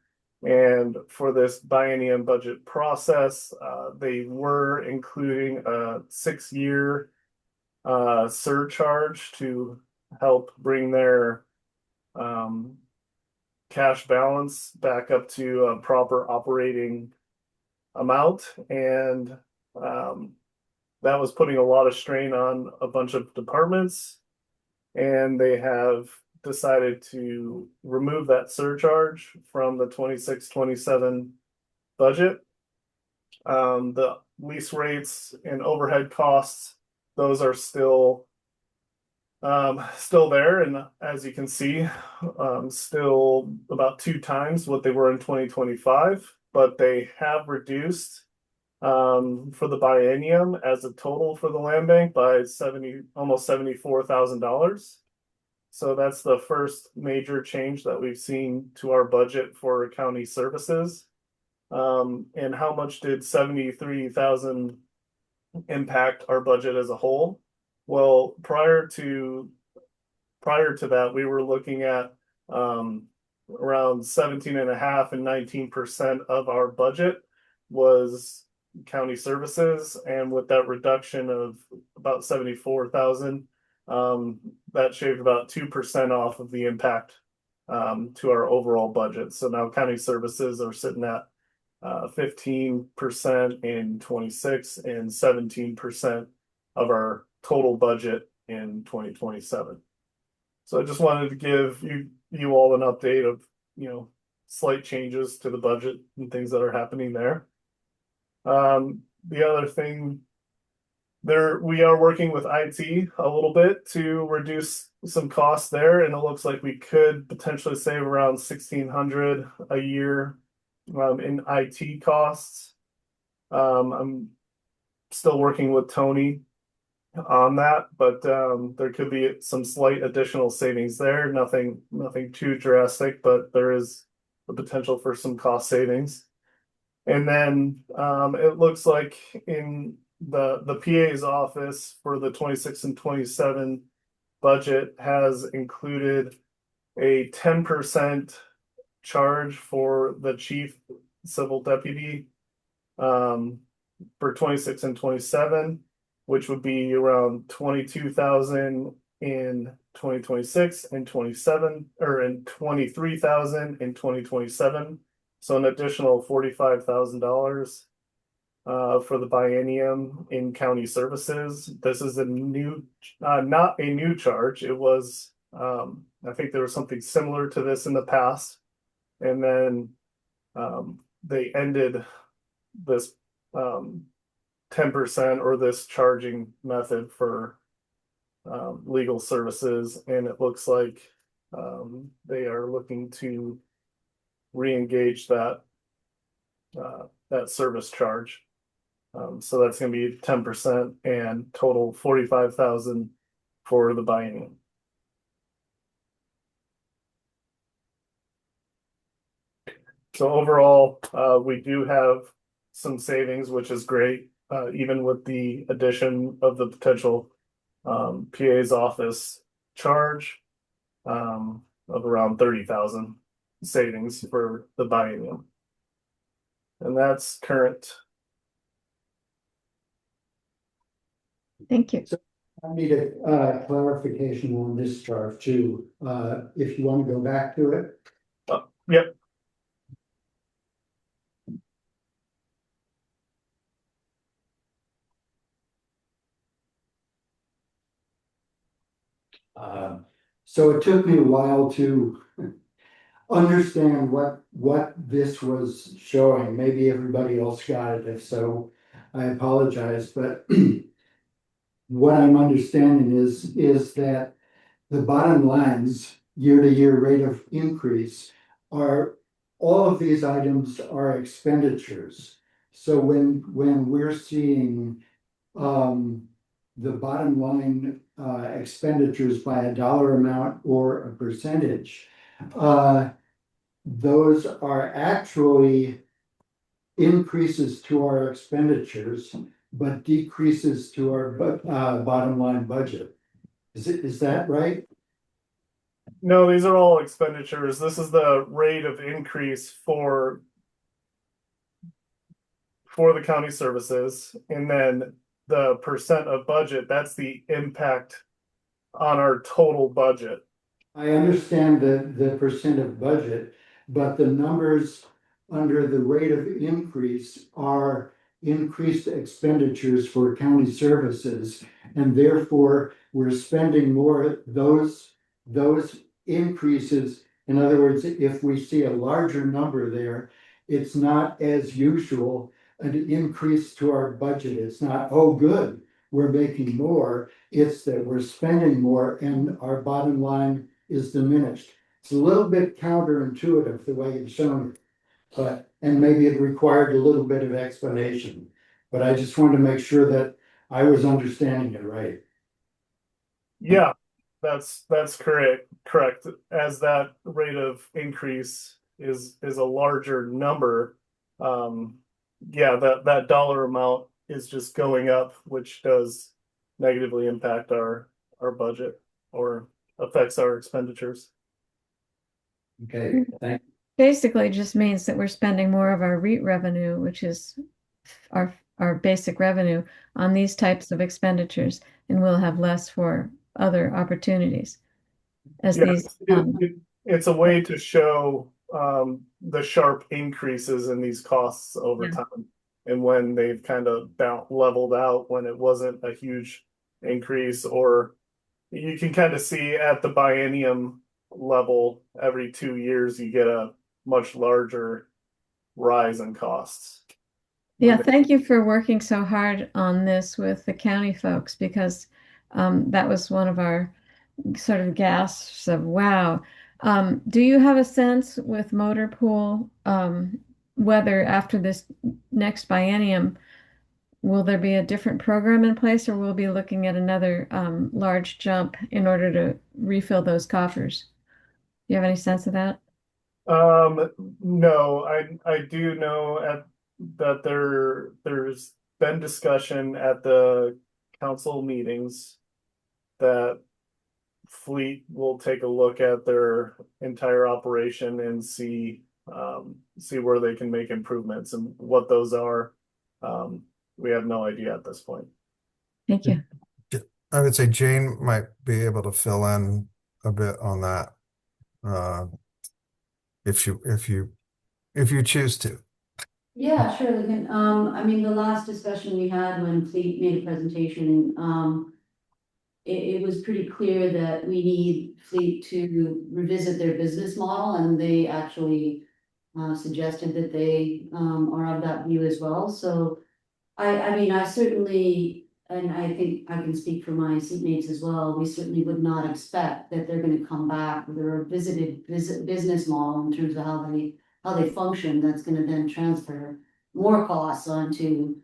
Speaker 11: And for this biennium budget process, they were including a 6-year surcharge to help bring their cash balance back up to a proper operating amount. And that was putting a lot of strain on a bunch of departments, and they have decided to remove that surcharge from the 26-27 budget. The lease rates and overhead costs, those are still there, and as you can see, still about 2 times what they were in 2025, but they have reduced for the biennium as a total for the land bank by almost $74,000. So that's the first major change that we've seen to our budget for county services. And how much did 73,000 impact our budget as a whole? Well, prior to that, we were looking at around 17.5 and 19% of our budget was county services, and with that reduction of about 74,000, that shaved about 2% off of the impact to our overall budget. So now county services are sitting at 15% in 26 and 17% of our total budget in 2027. So I just wanted to give you all an update of, slight changes to the budget and things that are happening there. The other thing we are working with IT a little bit to reduce some costs there, and it looks like we could potentially save around $1,600 a year in IT costs. I'm still working with Tony on that, but there could be some slight additional savings there. Nothing too drastic, but there is the potential for some cost savings. And then it looks like in the PA's office for the 26 and 27 budget has included a 10% charge for the chief civil deputy for 26 and 27, which would be around 22,000 in 2026 and 27, or in 23,000 in 2027. So an additional $45,000 for the biennium in county services. This is a new, not a new charge. It was, I think there was something similar to this in the past. And then they ended this 10% or this charging method for legal services. And it looks like they are looking to re-engage that service charge. So that's going to be 10% and total 45,000 for the biennium. So overall, we do have some savings, which is great, even with the addition of the potential PA's office charge of around 30,000 savings for the biennium. And that's current.
Speaker 10: Thank you.
Speaker 1: I need a clarification on this chart too. If you want to go back to it.
Speaker 11: Yep.
Speaker 1: So it took me a while to understand what this was showing. Maybe everybody else got it. If so, I apologize. But what I'm understanding is that the bottom lines year-to-year rate of increase are all of these items are expenditures. So when we're seeing the bottom line expenditures by a dollar amount or a percentage, those are actually increases to our expenditures, but decreases to our bottom line budget. Is that right?
Speaker 11: No, these are all expenditures. This is the rate of increase for the county services, and then the percent of budget, that's the impact on our total budget.
Speaker 1: I understand the percent of budget, but the numbers under the rate of increase are increased expenditures for county services, and therefore we're spending more. Those increases, in other words, if we see a larger number there, it's not as usual an increase to our budget. It's not, oh, good, we're making more. It's that we're spending more and our bottom line is diminished. It's a little bit counterintuitive the way you've shown it. But, and maybe it required a little bit of explanation, but I just wanted to make sure that I was understanding it right.
Speaker 11: Yeah, that's correct. As that rate of increase is a larger number, yeah, that dollar amount is just going up, which does negatively impact our budget or affects our expenditures.
Speaker 1: Okay, thank
Speaker 10: Basically just means that we're spending more of our REIT revenue, which is our basic revenue, on these types of expenditures, and we'll have less for other opportunities. As
Speaker 11: Yeah,
Speaker 10: these
Speaker 11: it's a way to show the sharp increases in these costs over
Speaker 10: Yeah.
Speaker 11: time, and when they've kind of leveled out, when it wasn't a huge increase, or you can kind of see at the biennium level every 2 years you get a much larger rise in costs.
Speaker 10: Yeah, thank you for working so hard on this with the county folks, because that was one of our sort of gasps of wow. Do you have a sense with motor pool whether after this next biennium will there be a different program in place, or we'll be looking at another large jump in order to refill those coffers? Do you have any sense of that?
Speaker 11: No, I do know that there's been discussion at the council meetings that Fleet will take a look at their entire operation and see where they can make improvements, and what those are. We have no idea at this point.
Speaker 10: Thank you.
Speaker 4: I would say Jane might be able to fill in a bit on that. If you choose to.
Speaker 7: Yeah, sure, Lincoln. I mean, the last discussion we had when Fleet made a presentation, it was pretty clear that we need Fleet to revisit their business model, and they actually suggested that they are of that view as well. So I mean, I certainly, and I think I can speak for my seatmates as well, we certainly would not expect that they're gonna come back with a revisited business model in terms of how they function, that's gonna then transfer more costs onto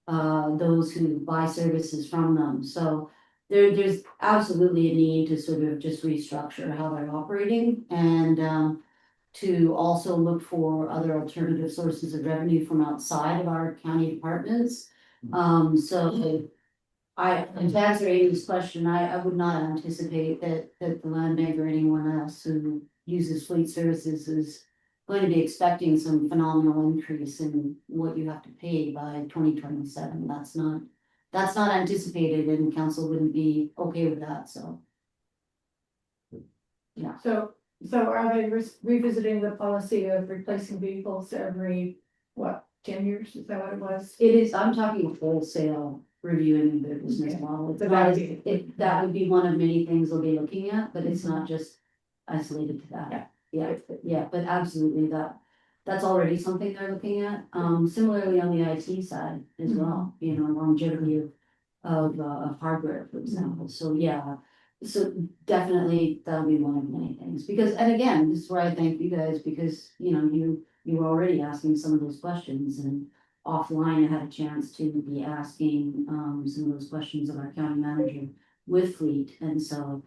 Speaker 7: those who buy services from them. So there's absolutely a need to sort of just restructure how they're operating, and to also look for other alternative sources of revenue from outside of our county departments. So to answer Amy's question, I would not anticipate that the land bank or anyone else who uses Fleet services is going to be expecting some phenomenal increase in what you have to pay by 2027. That's not anticipated, and council wouldn't be okay with that, so. Yeah.
Speaker 6: So are they revisiting the policy of replacing vehicles every, what, 10 years? Is that what it was?
Speaker 7: It is, I'm talking wholesale reviewing the business model. It's not, that would be one of many things they'll be looking at, but it's not just isolated to that. Yeah, but absolutely that's already something they're looking at. Similarly on the IT side as well, you know, longevity of hardware, for example. So yeah, so definitely that'll be one of many things, because, and again, this is where I thank you guys, because, you know, you were already asking some of those questions, and offline I had a chance to be asking some of those questions of our county manager with Fleet, and so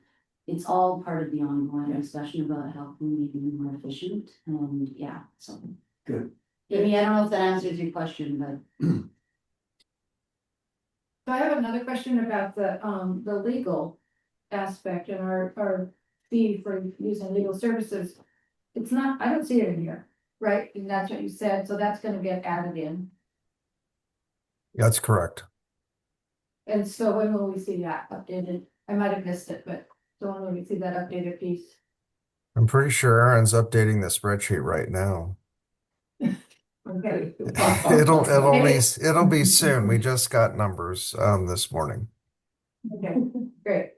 Speaker 7: it's all part of the ongoing discussion about how can we be more efficient, and yeah, so.
Speaker 1: Good.
Speaker 7: Amy, I don't know if that answers your question, but.
Speaker 6: So I have another question about the legal aspect and our fee for using legal services. It's not, I don't see it in here, right? And that's what you said, so that's gonna get added in.
Speaker 4: That's correct.
Speaker 6: And so when will we see that updated? I might have missed it, but so when will we see that updated piece?
Speaker 4: I'm pretty sure Aaron's updating the spreadsheet right now.
Speaker 6: Okay.
Speaker 4: It'll be soon. We just got numbers this morning.
Speaker 6: Okay, great.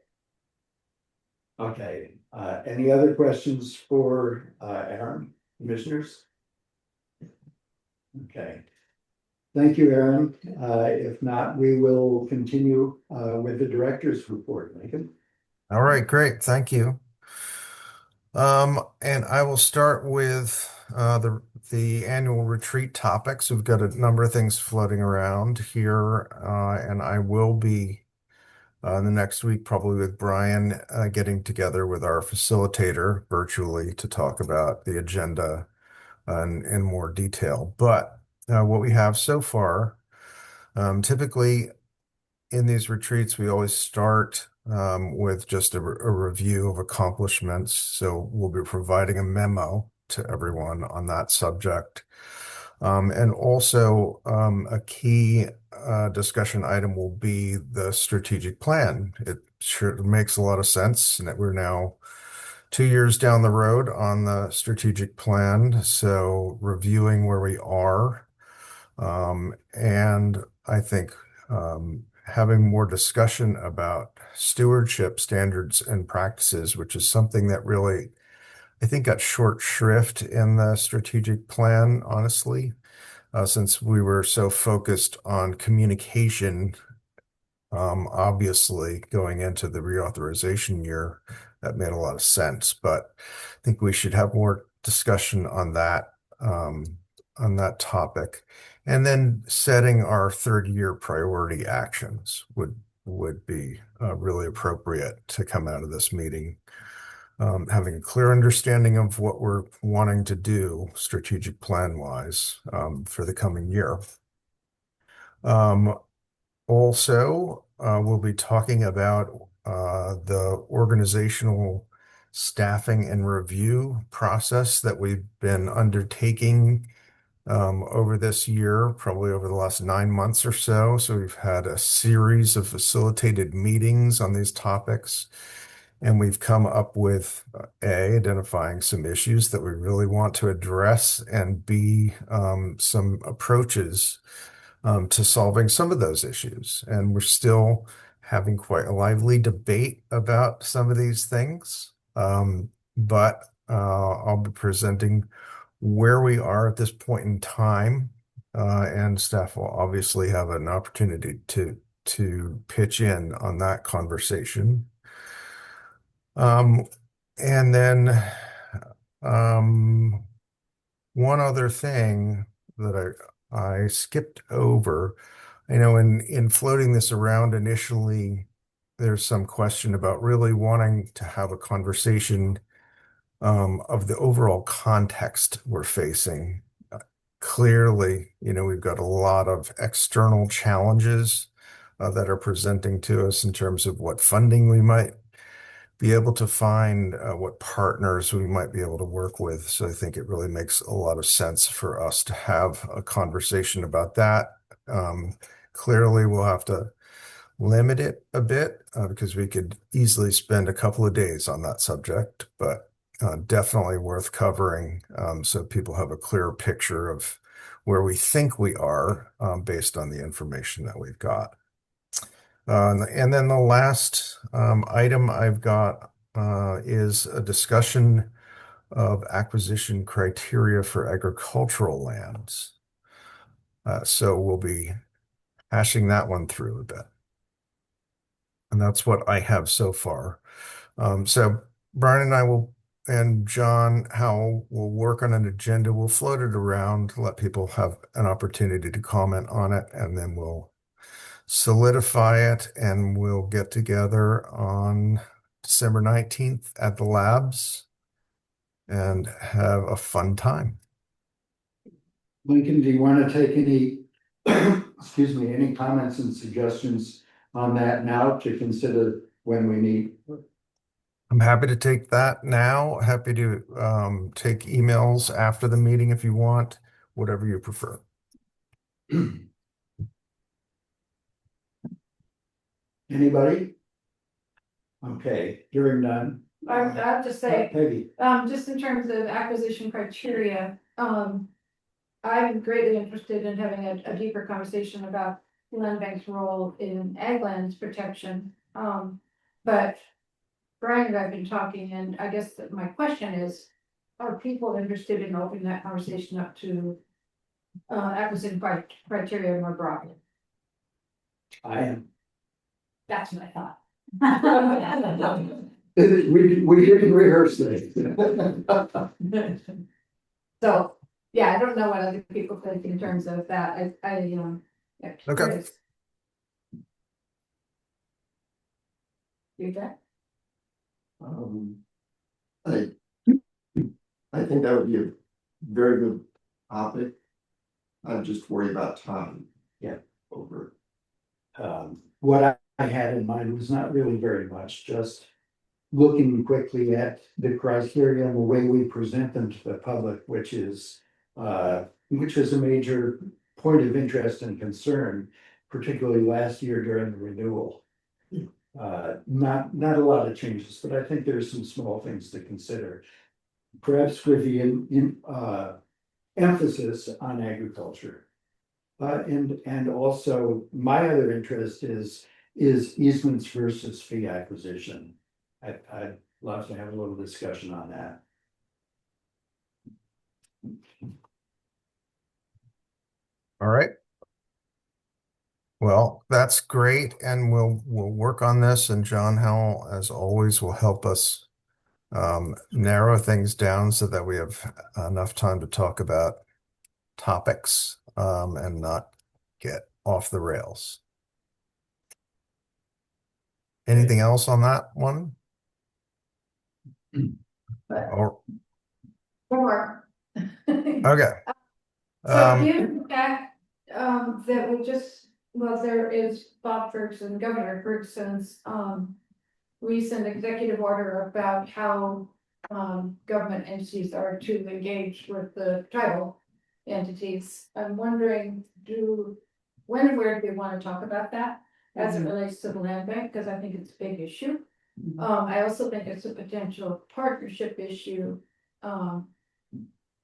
Speaker 1: Okay, any other questions for Aaron, commissioners? Okay. Thank you, Aaron. If not, we will continue with the director's report. Lincoln?
Speaker 4: All right, great. Thank you. And I will start with the annual retreat topics. We've got a number of things floating around here, and I will be the next week, probably with Brian, getting together with our facilitator virtually to talk about the agenda in more detail. But what we have so far, typically in these retreats, we always start with just a review of accomplishments. So we'll be providing a memo to everyone on that subject. And also a key discussion item will be the strategic plan. It sure makes a lot of sense and that we're now 2 years down the road on the strategic plan. So reviewing where we are. And I think having more discussion about stewardship standards and practices, which is something that really, I think, got short shrift in the strategic plan, honestly, since we were so focused on communication, obviously going into the reauthorization year, that made a lot of sense. But I think we should have more discussion on that topic. And then setting our third-year priority actions would be really appropriate to come out of this meeting. Having a clear understanding of what we're wanting to do strategic plan-wise for the coming year. Also, we'll be talking about the organizational staffing and review process that we've been undertaking over this year, probably over the last 9 months or so. So we've had a series of facilitated meetings on these topics, and we've come up with identifying some issues that we really want to address, and B, some approaches to solving some of those issues. And we're still having quite a lively debate about some of these things. But I'll be presenting where we are at this point in time, and staff will obviously have an opportunity to pitch in on that conversation. And then one other thing that I skipped over, in floating this around initially, there's some question about really wanting to have a conversation of the overall context we're facing. Clearly, we've got a lot of external challenges that are presenting to us in terms of what funding we might be able to find, what partners we might be able to work with. So I think it really makes a lot of sense for us to have a conversation about that. Clearly, we'll have to limit it a bit because we could easily spend a couple of days on that subject, but definitely worth covering so people have a clearer picture of where we think we are based on the information that we've got. And then the last item I've got is a discussion of acquisition criteria for agricultural lands. So we'll be hashing that one through a bit. And that's what I have so far. So Brian and I and John Howell will work on an agenda. We'll float it around, let people have an opportunity to comment on it, and then we'll solidify it, and we'll get together on December 19th at the labs and have a fun time.
Speaker 1: Lincoln, do you want to take any, excuse me, any comments and suggestions on that now to consider when we meet?
Speaker 4: I'm happy to take that now. Happy to take emails after the meeting if you want, whatever you prefer.
Speaker 1: Anybody? Okay, hearing none.
Speaker 6: I have to say,
Speaker 1: Peggy.
Speaker 6: just in terms of acquisition criteria, I'm greatly interested in having a deeper conversation about land bank's role in ag lands protection. But Brian and I have been talking, and I guess that my question is, are people interested in opening that conversation up to acquisition criteria more broadly.
Speaker 1: I am.
Speaker 6: That's what I thought.
Speaker 1: We didn't rehearse this.
Speaker 6: So, yeah, I don't know what other people think in terms of that. Yeah,
Speaker 4: Okay.
Speaker 6: curious. You bet.
Speaker 5: I think that would be a very good topic. I'm just worried about time.
Speaker 1: Yeah.
Speaker 5: Over.
Speaker 1: What I had in mind was not really very much, just looking quickly at the criteria and the way we present them to the public, which is a major point of interest and concern, particularly last year during the renewal. Not a lot of changes, but I think there's some small things to consider. Perhaps with the emphasis on agriculture. And also my other interest is easements versus fee acquisition. I'd love to have a little discussion on that.
Speaker 4: All right. Well, that's great, and we'll work on this, and John Howell, as always, will help us narrow things down so that we have enough time to talk about topics and not get off the rails. Anything else on that one? Or
Speaker 6: Or.
Speaker 4: okay.
Speaker 6: So given the fact, that we just, well, there is Bob Ferguson, Governor Ferguson's, recent executive order about how, government entities are to engage with the tribal entities. I'm wondering, when and where do we want to talk about that as it relates to the land bank? Because I think it's a big issue. I also think it's a potential partnership issue,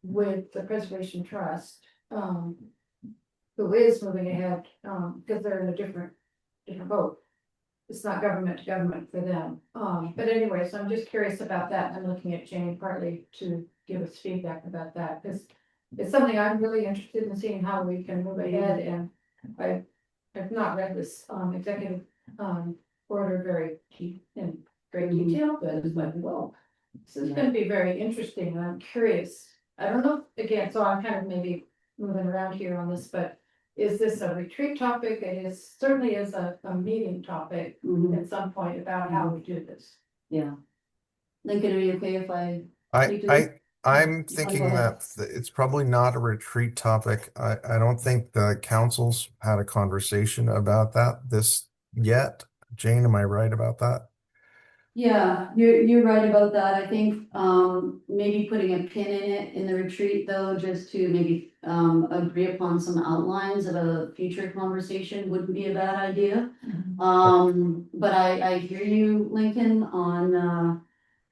Speaker 6: with the Preservation Trust, who is moving ahead, because they're in a different boat. It's not government to government for them. But anyway, so I'm just curious about that. I'm looking at Jane partly to give us feedback about that, because it's something I'm really interested in seeing how we can move ahead, and I've not read this executive order in great detail, but it's like, well, this is gonna be very interesting, and I'm curious. I don't know, again, so I'm kind of maybe moving around here on this, but is this a retreat topic? It is certainly is a meeting topic at some point about how we do this.
Speaker 7: Yeah. Lincoln, are you okay if I?
Speaker 4: I'm thinking that it's probably not a retreat topic. I don't think the council's had a conversation about this yet. Jane, am I right about that?
Speaker 7: Yeah, you're right about that. I think maybe putting a pin in it in the retreat though, just to maybe agree upon some outlines of a future conversation wouldn't be a bad idea. But I hear you, Lincoln, on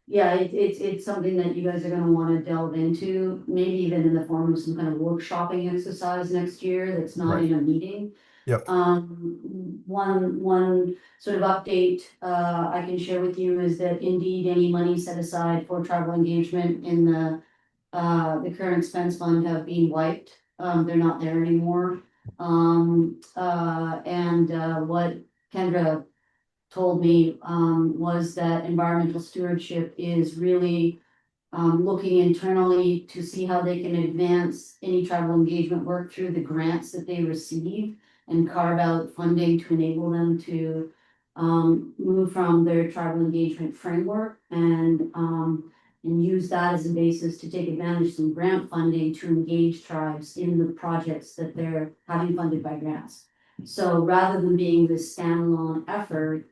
Speaker 7: yeah, it's something that you guys are gonna wanna delve into, maybe even in the form of some kind of workshopping exercise next year that's not in a meeting.
Speaker 4: Yep.
Speaker 7: One sort of update I can share with you is that indeed any money set aside for tribal engagement in the current expense fund have been wiped. They're not there anymore. What Kendra told me was that environmental stewardship is really looking internally to see how they can advance any tribal engagement work through the grants that they receive and carve out funding to enable them to move from their tribal engagement framework and use that as a basis to take advantage of some grant funding to engage tribes in the projects that they're having funded by grants. So rather than being this standalone effort,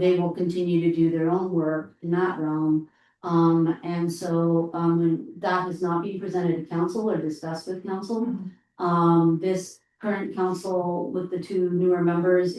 Speaker 7: they will continue to do their own work in that realm. When that has not been presented to council or discussed with council, this current council with the two newer members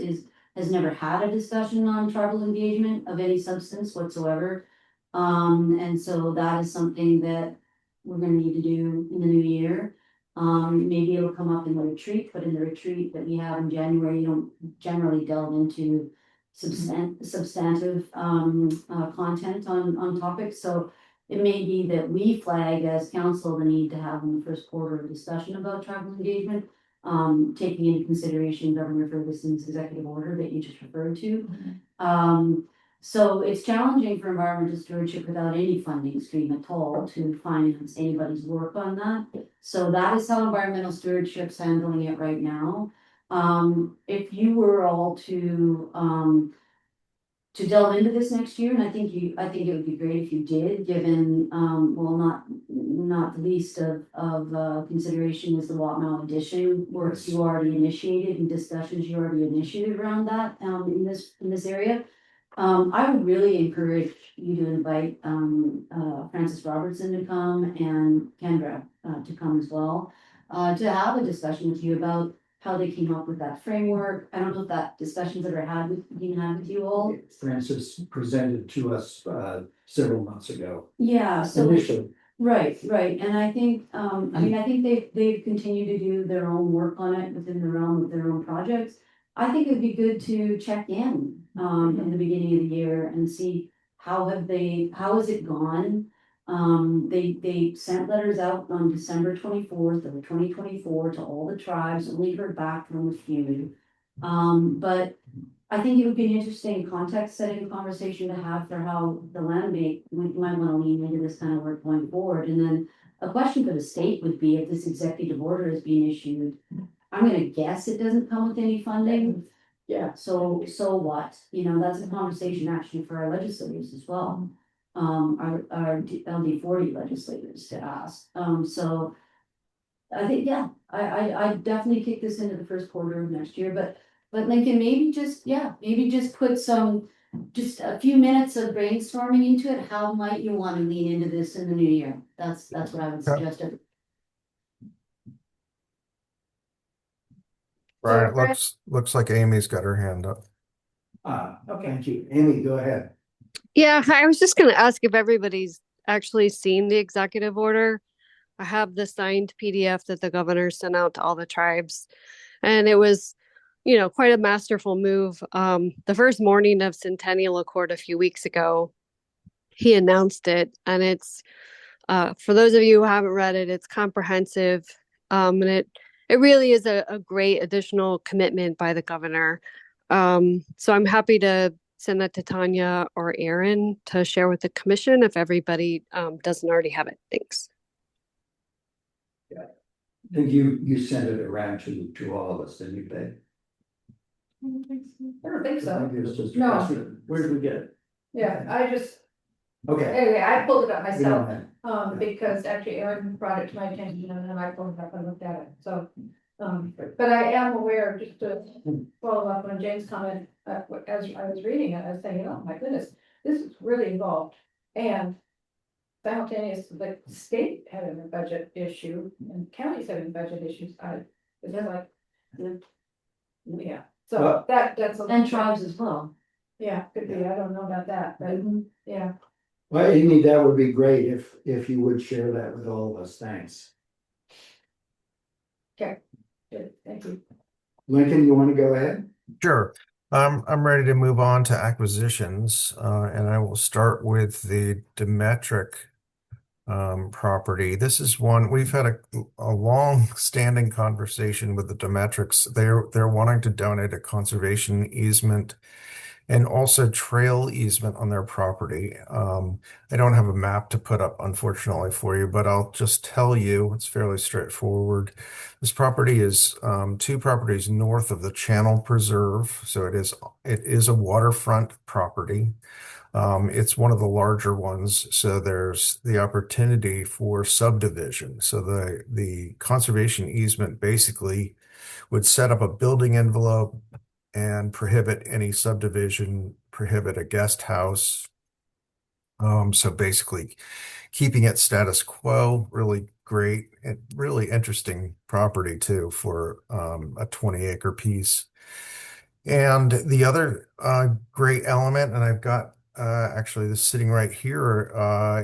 Speaker 7: has never had a discussion on tribal engagement of any substance whatsoever. That is something that we're gonna need to do in the new year. Maybe it'll come up in the retreat, but in the retreat that we have in January, you don't generally delve into substantive content on topics. So it may be that we flag as council the need to have in the first quarter a discussion about tribal engagement. Taking into consideration Governor Ferguson's executive order that you just referred to. So it's challenging for environmental stewardship without any funding stream at all to finance anybody's work on that. So that is how environmental stewardship's handling it right now. If you were all to delve into this next year, and I think it would be great if you did, given, well, not the least of consideration is the Watmouth addition works you already initiated and discussions you already initiated around that, in this area. I would really encourage you to invite, Francis Robertson to come and Kendra, to come as well, to have a discussion with you about how they came up with that framework. I don't know if that discussions that are being had with you all.
Speaker 1: Francis presented to us several months ago.
Speaker 7: Yeah, so
Speaker 1: Initially.
Speaker 7: right, and I think, I think they've continued to do their own work on it within the realm of their own projects. I think it'd be good to check in the beginning of the year and see how has it gone? They sent letters out on December 24th of 2024 to all the tribes, only heard back from a few. But I think it would be an interesting context setting conversation to have for how the land bank, we might want to lean into this kind of work going forward. And then a question for the state would be, if this executive order is being issued, I'm gonna guess it doesn't come with any funding.
Speaker 1: Yeah.
Speaker 7: So what? That's a conversation actually for our legislators as well. Our LD 40 legislators to ask. So I think, yeah, I definitely kick this into the first quarter of next year, but Lincoln, maybe just put just a few minutes of brainstorming into it. How might you want to lean into this in the new year? That's what I would suggest.
Speaker 4: Right, looks like Amy's got her hand up.
Speaker 1: Okay, thank you. Amy, go ahead.
Speaker 3: Yeah, I was just going to ask if everybody's actually seen the executive order. I have the signed PDF that the governor sent out to all the tribes, and it was, quite a masterful move. The first morning of Centennial Accord a few weeks ago, he announced it, and it's, for those of you who haven't read it, it's comprehensive, and it really is a great additional commitment by the governor. So I'm happy to send that to Tanya or Aaron to share with the commission if everybody doesn't already have it. Thanks.
Speaker 1: Yeah. I think you sent it around to all of us, didn't you, babe?
Speaker 6: I don't think so.
Speaker 1: Maybe it was just a
Speaker 6: No.
Speaker 1: question. Where did we get it?
Speaker 6: Yeah,
Speaker 1: Okay.
Speaker 6: anyway, I pulled it up
Speaker 1: We
Speaker 6: myself,
Speaker 1: don't have-
Speaker 6: because actually Aaron brought it to my attention and then I pulled it up and looked at it, so. But I am aware, just to follow up on Jane's comment, as I was reading it, I was thinking, oh my goodness, this is really involved. And simultaneous, the state having a budget issue and counties having budget issues, is that like, yeah, so that's.
Speaker 7: And tribes as well.
Speaker 6: Yeah, could be, I don't know about that, but yeah.
Speaker 1: Well, Amy, that would be great if you would share that with all of us. Thanks.
Speaker 6: Okay, good, thank you.
Speaker 1: Lincoln, you want to go ahead?
Speaker 4: Sure. I'm ready to move on to acquisitions, and I will start with the Demetric property. This is one we've had a long-standing conversation with the Demetrics. They're wanting to donate a conservation easement and also trail easement on their property. I don't have a map to put up, unfortunately, for you, but I'll just tell you it's fairly straightforward. This property is 2 properties north of the Channel Preserve, so it is a waterfront property. It's one of the larger ones, so there's the opportunity for subdivision. So the conservation easement basically would set up a building envelope and prohibit any subdivision, prohibit a guest house. So basically keeping it status quo, really great and really interesting property too for a 20-acre piece. And the other great element, and I've got actually this sitting right here,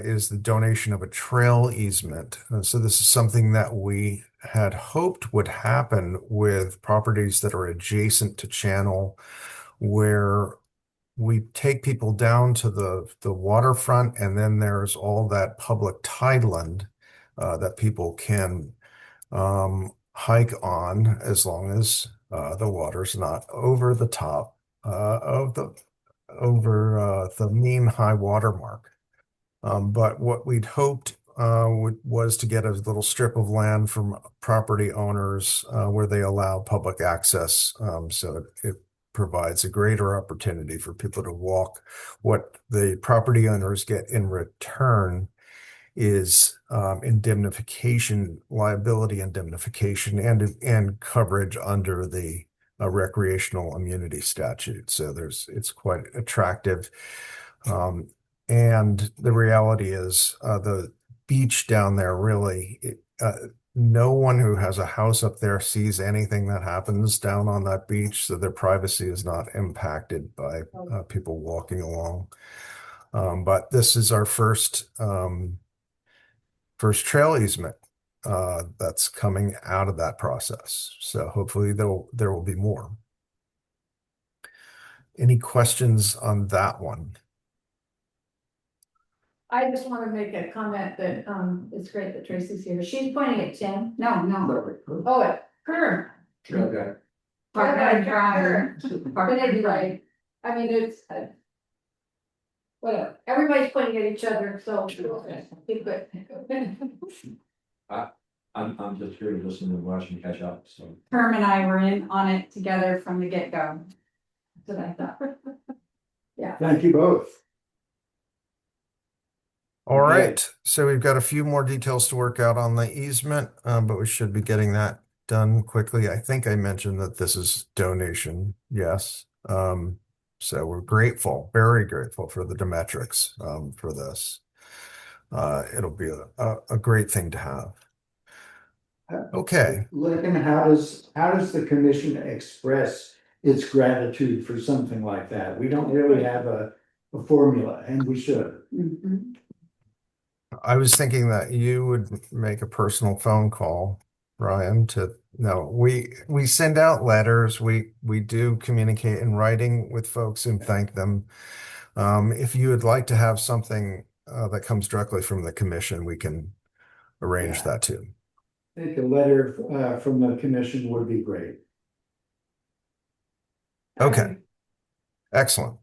Speaker 4: is the donation of a trail easement. So this is something that we had hoped would happen with properties that are adjacent to channel, where we take people down to the waterfront, and then there's all that public tideland that people can hike on as long as the water's not over the top of the mean high water mark. But what we'd hoped was to get a little strip of land from property owners where they allow public access, so it provides a greater opportunity for people to walk. What the property owners get in return is indemnification, liability indemnification, and coverage under the recreational immunity statute. So it's quite attractive. And the reality is the beach down there really, no one who has a house up there sees anything that happens down on that beach, so their privacy is not impacted by people walking along. But this is our first trail easement that's coming out of that process. So hopefully there will be more. Any questions on that one?
Speaker 6: I just want to make a comment that, it's great that Tracy's here. She's pointing at Tim.
Speaker 9: No.
Speaker 6: Oh, at her.
Speaker 5: Okay.
Speaker 6: Her. But anyway, I mean, it's, whatever. Everybody's pointing at each other, so. Keep it.
Speaker 12: I'm just here to listen and watch and catch up, so.
Speaker 9: Herm and I were in on it together from the get-go.
Speaker 6: That's what I thought. Yeah.
Speaker 1: Thank you both.
Speaker 4: All
Speaker 1: Okay.
Speaker 4: right, so we've got a few more details to work out on the easement, but we should be getting that done quickly. I think I mentioned that this is donation, yes. So we're grateful, very grateful for the Demetrics for this. It'll be a great thing to have. Okay,
Speaker 1: Lincoln, how does the commission express its gratitude for something like that? We don't really have a formula, and we should.
Speaker 4: I was thinking that you would make a personal phone call, Brian, no, we send out letters. We do communicate in writing with folks and thank them. If you would like to have something that comes directly from the commission, we can arrange that too.
Speaker 1: I think a letter from the commission would be great.
Speaker 4: Okay, excellent.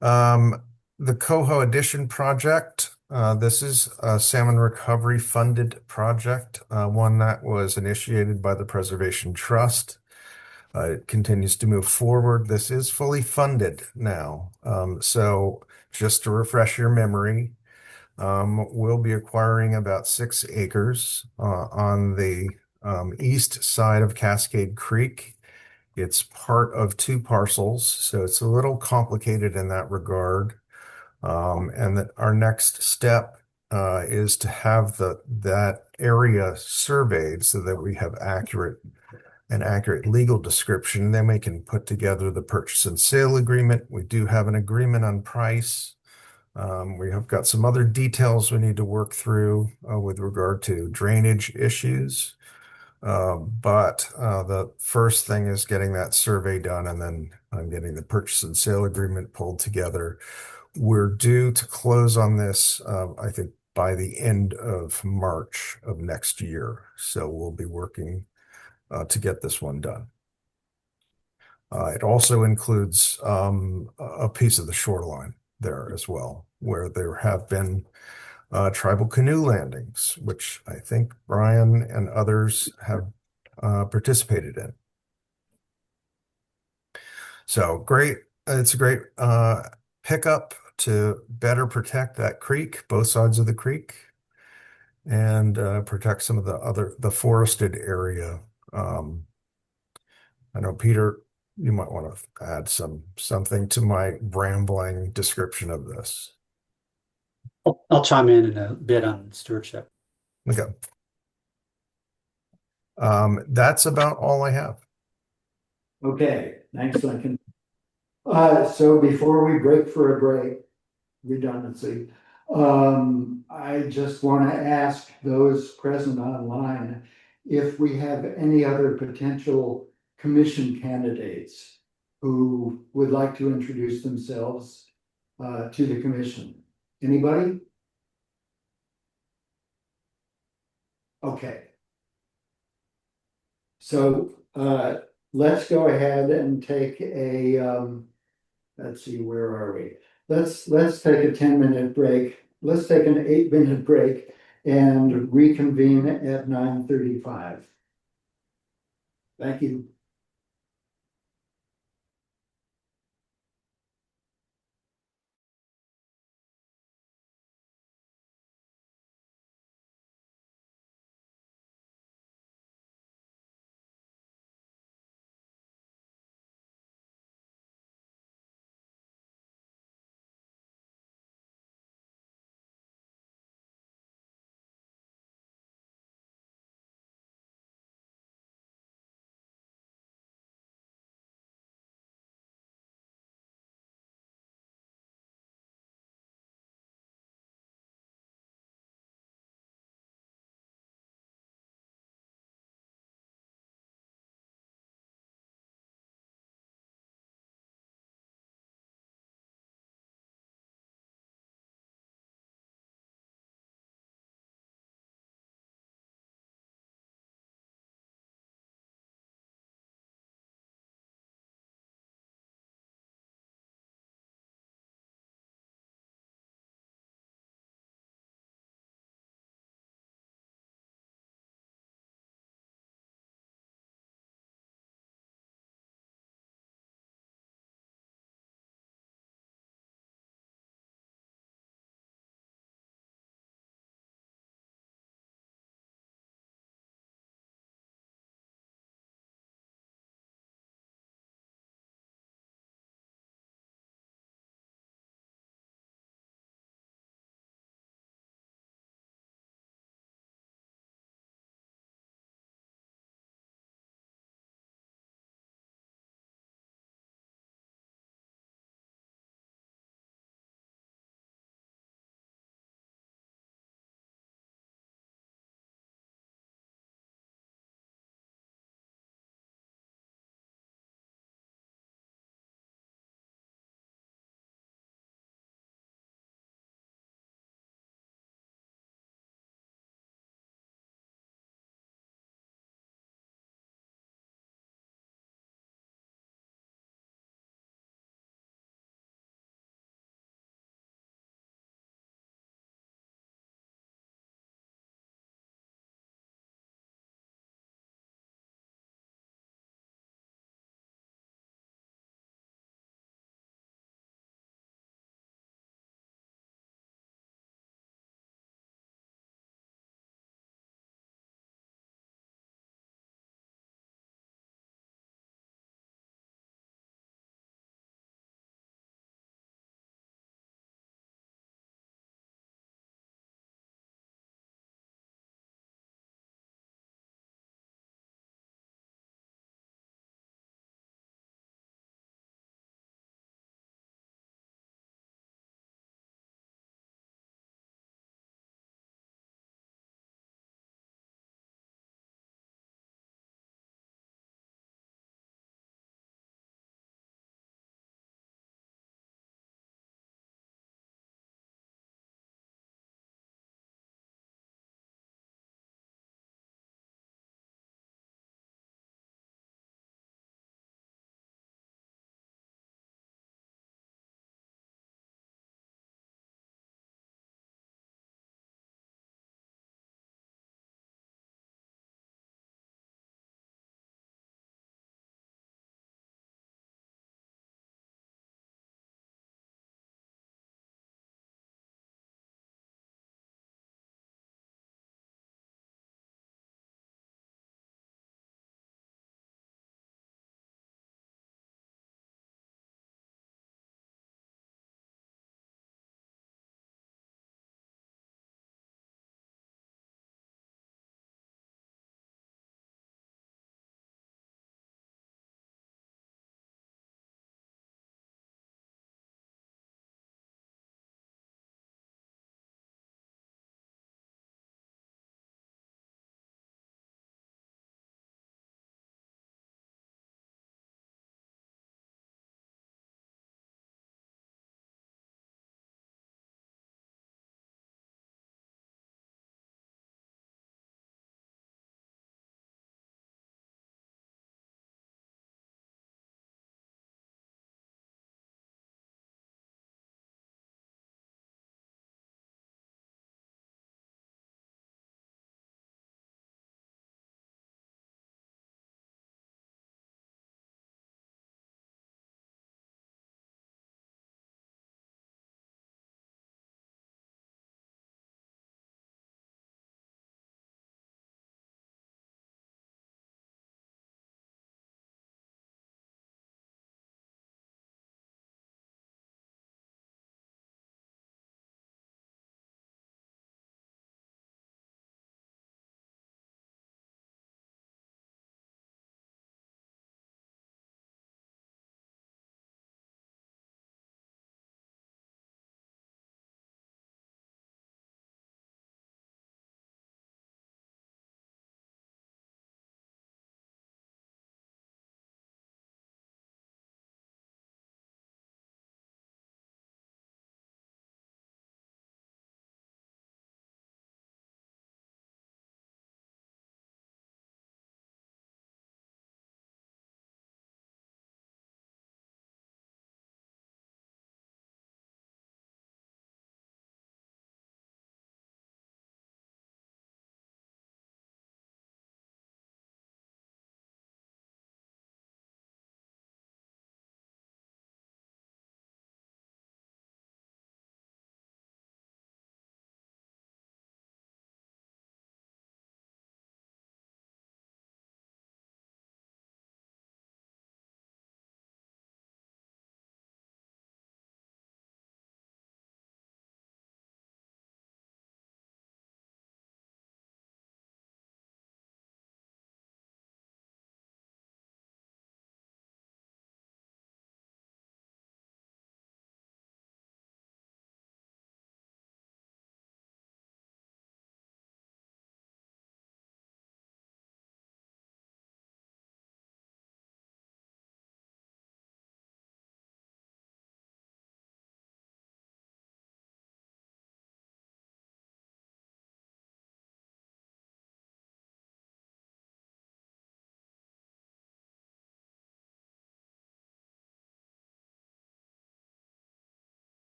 Speaker 4: The Coho Addition project. This is a salmon recovery funded project, one that was initiated by the Preservation Trust. It continues to move forward. This is fully funded now. So just to refresh your memory, we'll be acquiring about 6 acres on the east side of Cascade Creek. It's part of 2 parcels, so it's a little complicated in that regard. And that our next step is to have that area surveyed so that we have an accurate legal description. Then we can put together the purchase and sale agreement. We do have an agreement on price. We have got some other details we need to work through with regard to drainage issues. But the first thing is getting that survey done, and then getting the purchase and sale agreement pulled together. We're due to close on this, I think, by the end of March of next year. So we'll be working to get this one done. It also includes a piece of the shoreline there as well, where there have been tribal canoe landings, which I think Brian and others have participated in. So great. It's a great pickup to better protect that creek, both sides of the creek, and protect some of the forested area. I know, Peter, you might want to add something to my rambling description of this.
Speaker 13: I'll chime in a bit on stewardship.
Speaker 4: Okay. That's about all I have.
Speaker 1: Okay, thanks, Lincoln. So before we break for a break, redundancy, I just want to ask those present online if we have any other potential commission candidates who would like to introduce themselves to the commission? Anybody? Okay. So let's go ahead and take a let's see, where are we? Let's take a 10-minute break. Let's take an 8-minute break and reconvene at 9:35. Thank you.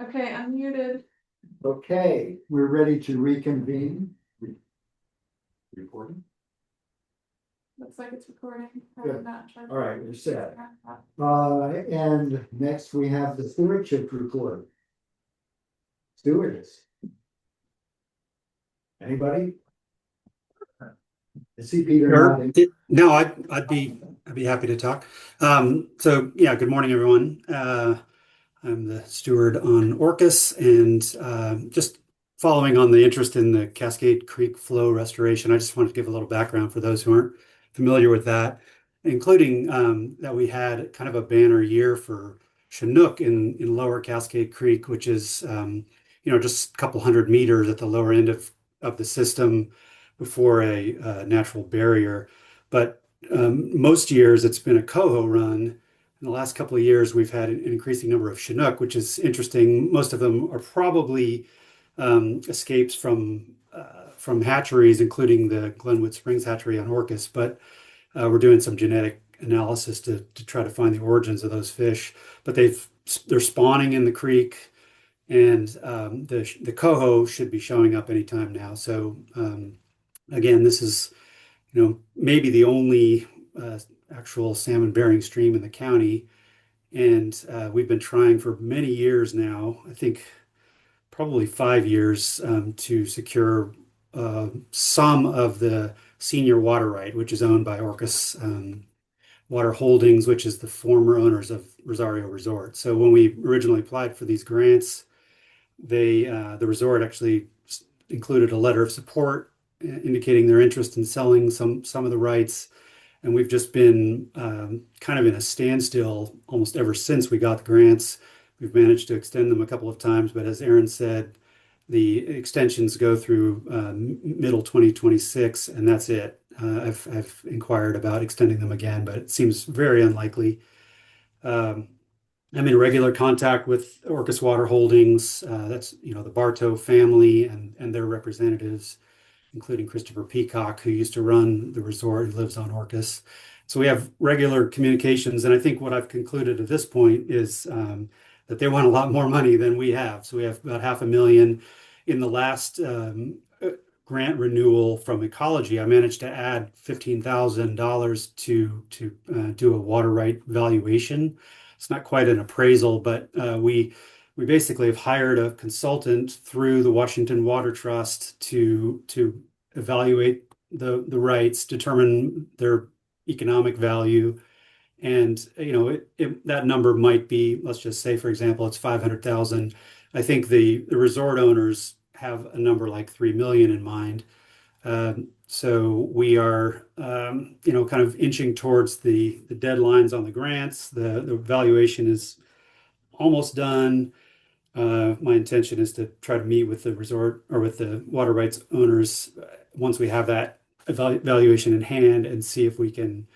Speaker 9: Okay, I'm muted.
Speaker 1: Okay, we're ready to reconvene.
Speaker 5: Recording?
Speaker 9: Looks like it's recording.
Speaker 1: Good. All right, we're set. And next we have the stewardship report. Stewardess. Anybody? I see Peter nodding.
Speaker 13: No, I'd be happy to talk. So yeah, good morning, everyone. I'm the steward on Orcas, and just following on the interest in the Cascade Creek flow restoration, I just wanted to give a little background for those who aren't familiar with that, including that we had kind of a banner year for Chinook in Lower Cascade Creek, which is just a couple hundred meters at the lower end of the system before a natural barrier. But most years it's been a coho run. In the last couple of years, we've had an increasing number of Chinook, which is interesting. Most of them are probably escapes from hatcheries, including the Glenwood Springs hatchery on Orcas. But we're doing some genetic analysis to try to find the origins of those fish. But they're spawning in the creek, and the coho should be showing up anytime now. So again, this is maybe the only actual salmon bearing stream in the county, and we've been trying for many years now, I think probably 5 years, to secure some of the senior water right, which is owned by Orcas Water Holdings, which is the former owners of Rosario Resort. So when we originally applied for these grants, the resort actually included a letter of support indicating their interest in selling some of the rights. And we've just been kind of in a standstill almost ever since we got the grants. We've managed to extend them a couple of times, but as Aaron said, the extensions go through middle 2026, and that's it. I've inquired about extending them again, but it seems very unlikely. I'm in regular contact with Orcas Water Holdings. That's the Bartow family and their representatives, including Christopher Peacock, who used to run the resort, who lives on Orcas. So we have regular communications, and I think what I've concluded at this point is that they want a lot more money than we have. So we have about $500,000. In the last grant renewal from Ecology, I managed to add $15,000 to do a water right valuation. It's not quite an appraisal, but we basically have hired a consultant through the Washington Water Trust to evaluate the rights, determine their economic value. And that number might be, let's just say, for example, it's 500,000. I think the resort owners have a number like 3 million in mind. So we are, kind of inching towards the deadlines on the grants. The valuation is almost done. My intention is to try to meet with the resort or with the water rights owners once we have that evaluation in hand and see if we can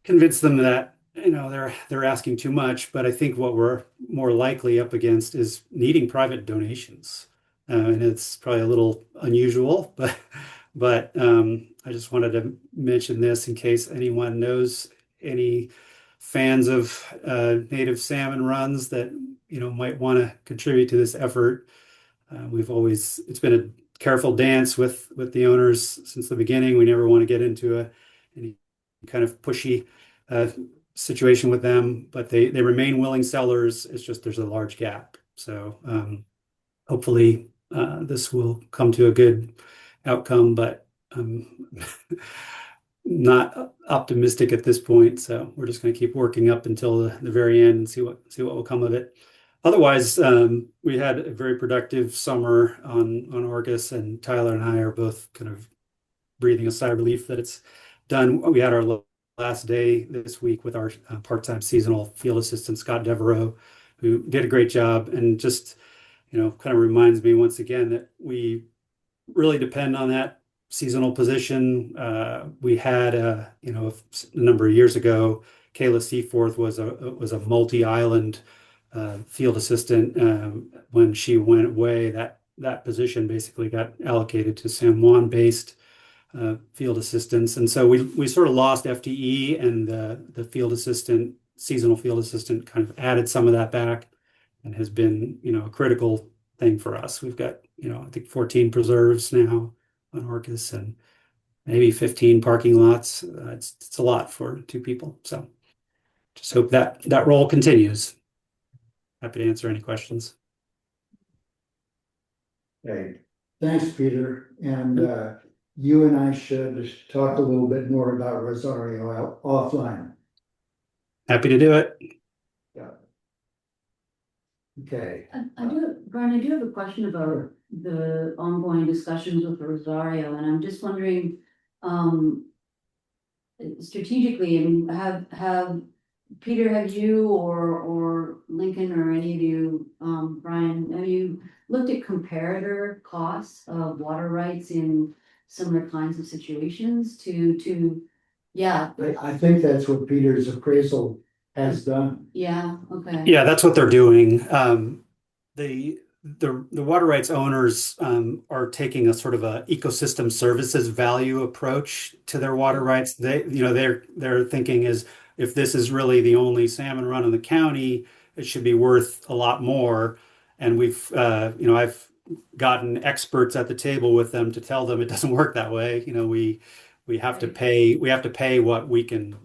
Speaker 13: convince them that they're asking too much. But I think what we're more likely up against is needing private donations, and it's probably a little unusual, but I just wanted to mention this in case anyone knows any fans of native salmon runs that might want to contribute to this effort. It's been a careful dance with the owners since the beginning. We never want to get into any kind of pushy situation with them, but they remain willing sellers. It's just there's a large gap. So hopefully this will come to a good outcome, but I'm not optimistic at this point. So we're just going to keep working up until the very end and see what will come of it. Otherwise, we had a very productive summer on Orcas, and Tyler and I are both kind of breathing a sigh of relief that it's done. We had our last day this week with our part-time seasonal field assistant, Scott Devereaux, who did a great job, and just kind of reminds me once again that we really depend on that seasonal position. We had a number of years ago, Kayla Seaforth was a multi-island field assistant. When she went away, that position basically got allocated to San Juan based field assistants, and so we sort of lost FTE, and the field assistant, seasonal field assistant, kind of added some of that back. and has been, a critical thing for us. We've got, I think 14 preserves now on Orcas and maybe 15 parking lots. It's a lot for two people. So just hope that role continues. Happy to answer any questions.
Speaker 1: Okay, thanks, Peter. And you and I should talk a little bit more about Rosario offline.
Speaker 13: Happy to do it.
Speaker 1: Yeah. Okay.
Speaker 7: Brian, I do have a question about the ongoing discussions with Rosario, and I'm just wondering, strategically, I mean, Peter, have you or Lincoln or any of you, Brian, have you looked at comparator costs of water rights in similar kinds of situations yeah,
Speaker 1: I think that's what Peter's appraisal has done.
Speaker 7: yeah, okay.
Speaker 13: Yeah, that's what they're doing. The water rights owners are taking a sort of a ecosystem services value approach to their water rights. Their thinking is, if this is really the only salmon run in the county, it should be worth a lot more. And I've gotten experts at the table with them to tell them it doesn't work that way. We have to pay what we can,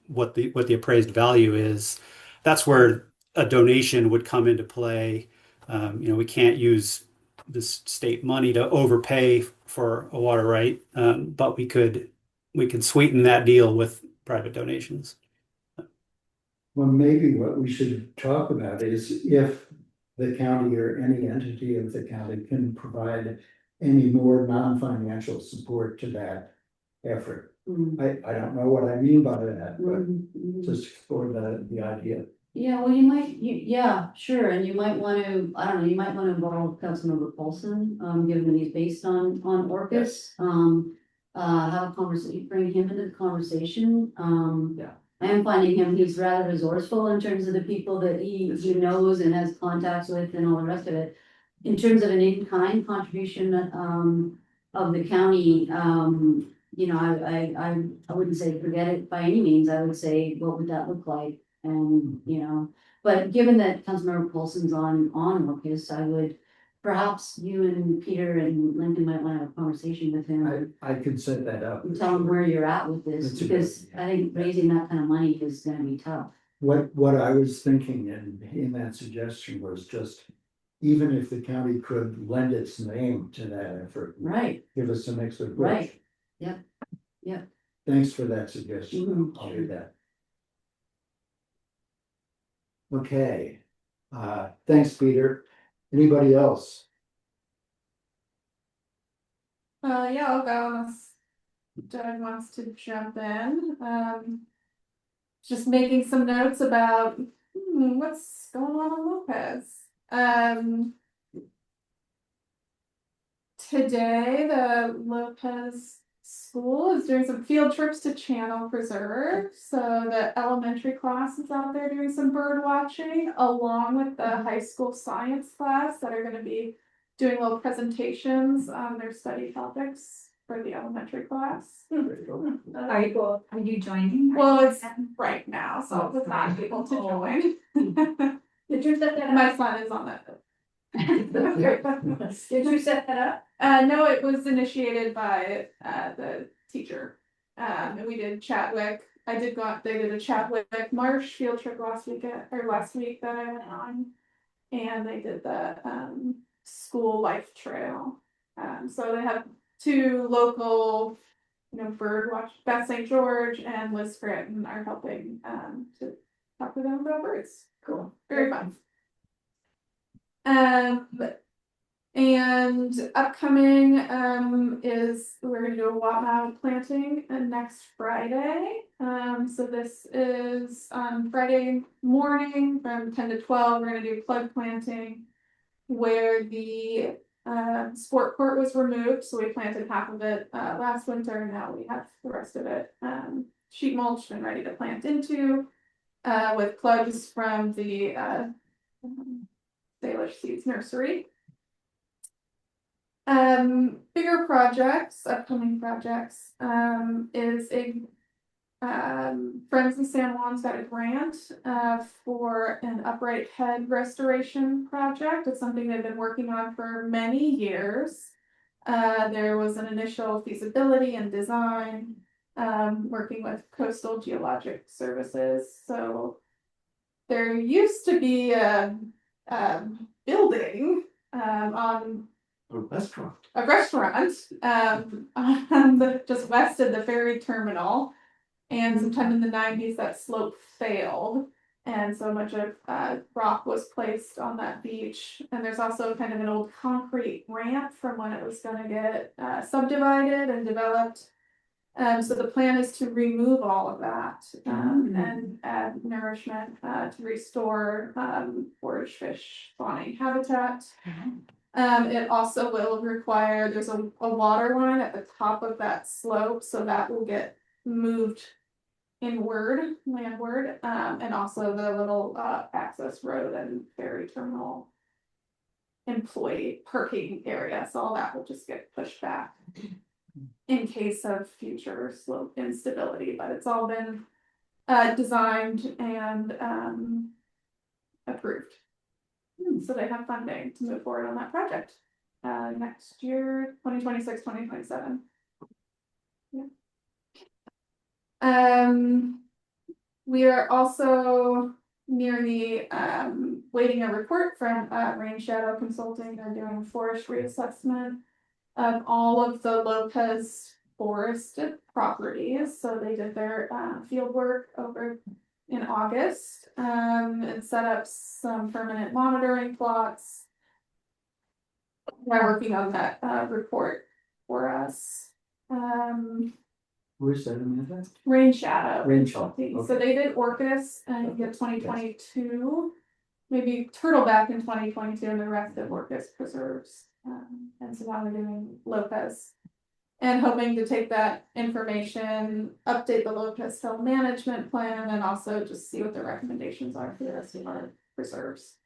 Speaker 13: what the appraised value is. That's where a donation would come into play. We can't use this state money to overpay for a water right, but we can sweeten that deal with private donations.
Speaker 1: Well, maybe what we should talk about is if the county or any entity of the county can provide any more non-financial support to that effort. I don't know what I mean by that, but just for the idea.
Speaker 7: Yeah, well, yeah, sure, and you might want to, I don't know, you might want to involve Councilmember Paulson, given that he's based on Orcas. Have a conversation, bring him into the conversation.
Speaker 1: Yeah.
Speaker 7: I am finding he's rather resourceful in terms of the people that he knows and has contacts with and all the rest of it. In terms of an in-kind contribution, of the county, I wouldn't say forget it by any means. I would say, what would that look like? And, but given that Councilmember Paulson's on Orcas, I would, perhaps you and Peter and Lincoln might want to have a conversation with him.
Speaker 1: I could set that up.
Speaker 7: And tell him where you're at with this,
Speaker 1: That's a
Speaker 7: because
Speaker 1: good
Speaker 7: I think raising that kind of money is gonna be tough.
Speaker 1: What I was thinking in that suggestion was just, even if the county could lend its name to that effort.
Speaker 7: Right.
Speaker 1: Give us some extra push.
Speaker 7: Right. Yep. Yep.
Speaker 1: Thanks for that suggestion.
Speaker 7: Mhm.
Speaker 1: I'll do that. Okay, thanks, Peter. Anybody else?
Speaker 14: Yeah, I'll go unless Doug wants to jump in. Just making some notes about what's going on in Lopez. Today, the Lopez school is doing some field trips to Channel Preserve. So the elementary class is out there doing some bird watching, along with the high school science class that are going to be doing little presentations on their study topics for the elementary class.
Speaker 9: Are you joining?
Speaker 14: Well, it's right now, so it's not able to join.
Speaker 6: Did you set that up?
Speaker 14: My son is on that.
Speaker 6: Did you set that up?
Speaker 14: No, it was initiated by the teacher. And we did Chatwick. They did a Chatwick Marsh field trip last week that I went on. And they did the school life trail. So they have two local, bird watch, Beth St. George and Liz Scranton are helping to talk to them about birds. Cool. Very fun. And upcoming is we're gonna do a Watmouth planting next Friday. So this is on Friday morning from 10 to 12. We're gonna do plug planting where the sport court was removed. So we planted half of it last winter, and now we have the rest of it sheet mulched and ready to plant into with plugs from the Salish Seeds Nursery. Bigger projects, upcoming projects, is a Friends of San Juan's got a grant for an upright head restoration project. It's something they've been working on for many years. There was an initial feasibility and design, working with Coastal Geologic Services. So there used to be a building on
Speaker 5: A restaurant.
Speaker 14: a restaurant just west of the ferry terminal. And sometime in the 90s, that slope failed. And so much of rock was placed on that beach. And there's also kind of an old concrete ramp from when it was going to get subdivided and developed. So the plan is to remove all of that and add nourishment to restore forage fish spawning habitat. It also will require, there's a water line at the top of that slope, so that will get moved landward, and also the little access road and ferry terminal employee parking area. So all that will just get pushed back in case of future slope instability, but it's all been designed and approved. So they have funding to move forward on that project next year, 2026, 2027. Yeah. We are also nearly waiting a report from Rain Shadow Consulting. They're doing forestry assessment of all of the Lopez forested properties. So they did their field work over in August and set up some permanent monitoring plots. They're working on that report for us.
Speaker 1: Where's that, Amanda?
Speaker 14: Rain Shadow.
Speaker 1: Rain Shadow,
Speaker 14: Consulting.
Speaker 1: okay.
Speaker 14: So they did Orcas in 2022, maybe Turtleback in 2022, and the rest of Orcas preserves. And so now they're doing Lopez. And hoping to take that information, update the Lopez Hill management plan, and also just see what the recommendations are for the rest of our preserves.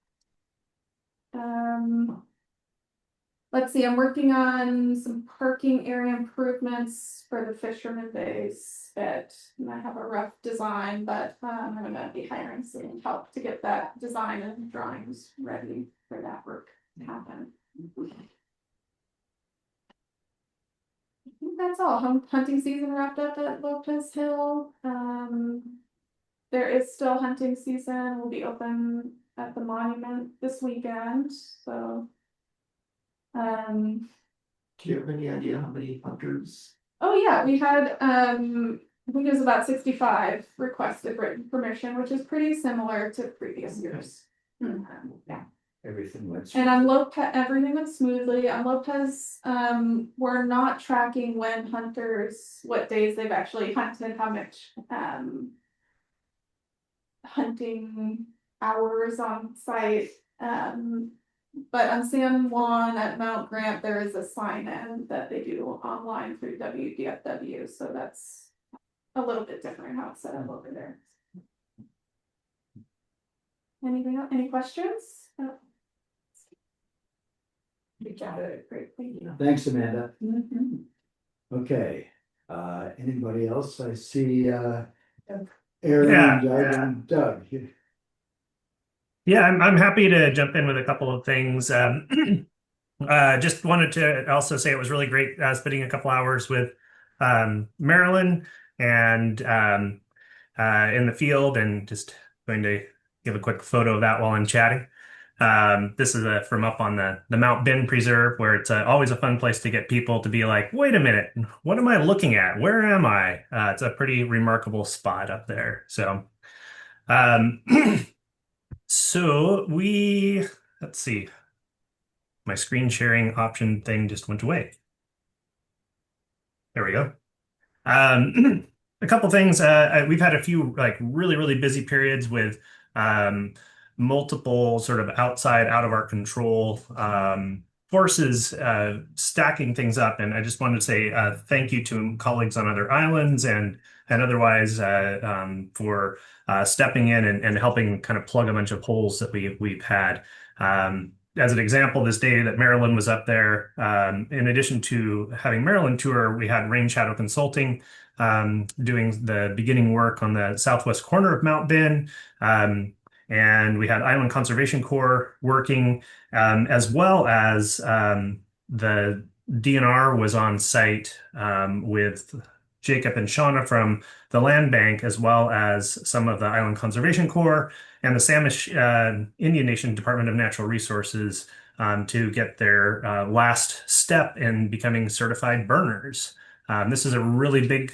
Speaker 14: Let's see, I'm working on some parking area improvements for the Fisherman Bay spit. And I have a rough design, but I'm gonna be hiring some help to get that design and drawings ready for that work to happen. I think that's all. Hunting season wrapped up at Lopez Hill. There is still hunting season. We'll be open at the monument this weekend, so.
Speaker 5: Do you have any idea how many hunters?
Speaker 14: Oh yeah, we had, I think it was about 65 requested written permission, which is pretty similar to previous years. Yeah.
Speaker 1: Everything went.
Speaker 14: And on Lopez, everything went smoothly. On Lopez, we're not tracking when hunters, what days they've actually hunted, how much hunting hours on site. But on San Juan at Mount Grant, there is a sign-in that they do online through WDFW, so that's a little bit different how it's set up over there. Anything else? Any questions? You got it. Great, thank you.
Speaker 1: Thanks, Amanda. Okay, anybody else? I see Aaron and Doug and Doug.
Speaker 15: Yeah, I'm happy to jump in with a couple of things. Just wanted to also say it was really great spending a couple hours with Marilyn and in the field, and just going to give a quick photo of that while I'm chatting. This is from up on the Mount Ben Preserve, where it's always a fun place to get people to be like, wait a minute, what am I looking at? Where am I? It's a pretty remarkable spot up there. So, so let's see, my screen sharing option thing just went away. There we go. A couple things. We've had a few like really busy periods with multiple sort of out of our control forces stacking things up, and I just wanted to say thank you to colleagues on other islands and otherwise for stepping in and helping kind of plug a bunch of holes that we've had. As an example, this day that Marilyn was up there, in addition to having Marilyn tour, we had Rain Shadow Consulting doing the beginning work on the southwest corner of Mount Ben. And we had Island Conservation Corps working, as well as the DNR was on site with Jacob and Shauna from the land bank, as well as some of the Island Conservation Corps and the Samish Indian Nation Department of Natural Resources to get their last step in becoming certified burners. This is a really big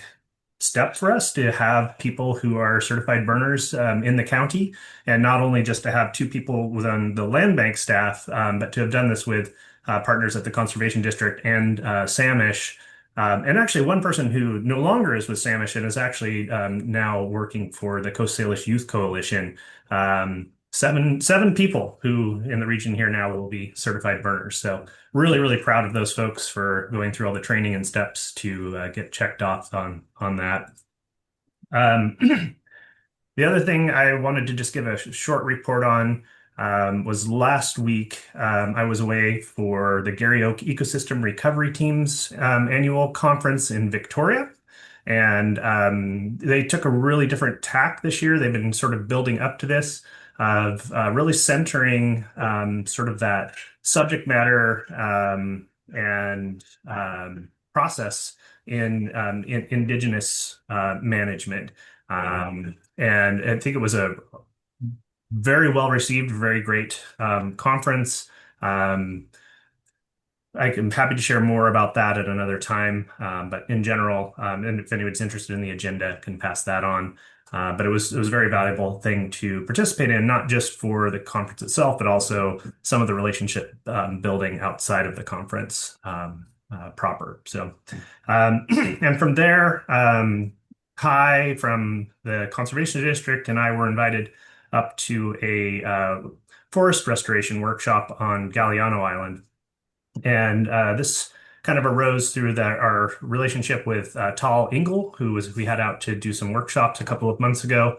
Speaker 15: step for us to have people who are certified burners in the county, and not only just to have 2 people within the land bank staff, but to have done this with partners at the Conservation District and Samish. And actually, one person who no longer is with Samish and is actually now working for the Coast Salish Youth Coalition. Seven people who in the region here now will be certified burners. So really, really proud of those folks for going through all the training and steps to get checked off on that. The other thing I wanted to just give a short report on was last week. I was away for the Garry Oak Ecosystem Recovery Team's annual conference in Victoria. And they took a really different tack this year. They've been sort of building up to this, of really centering sort of that subject matter and process in Indigenous management. And I think it was a very well received, very great conference. I'm happy to share more about that at another time, but in general, and if anyone's interested in the agenda, can pass that on. But it was a very valuable thing to participate in, not just for the conference itself, but also some of the relationship building outside of the conference proper. So, and from there, Kai from the Conservation District and I were invited up to a forest restoration workshop on Galiano Island. And this kind of arose through our relationship with Tal Ingle, we had out to do some workshops a couple of months ago.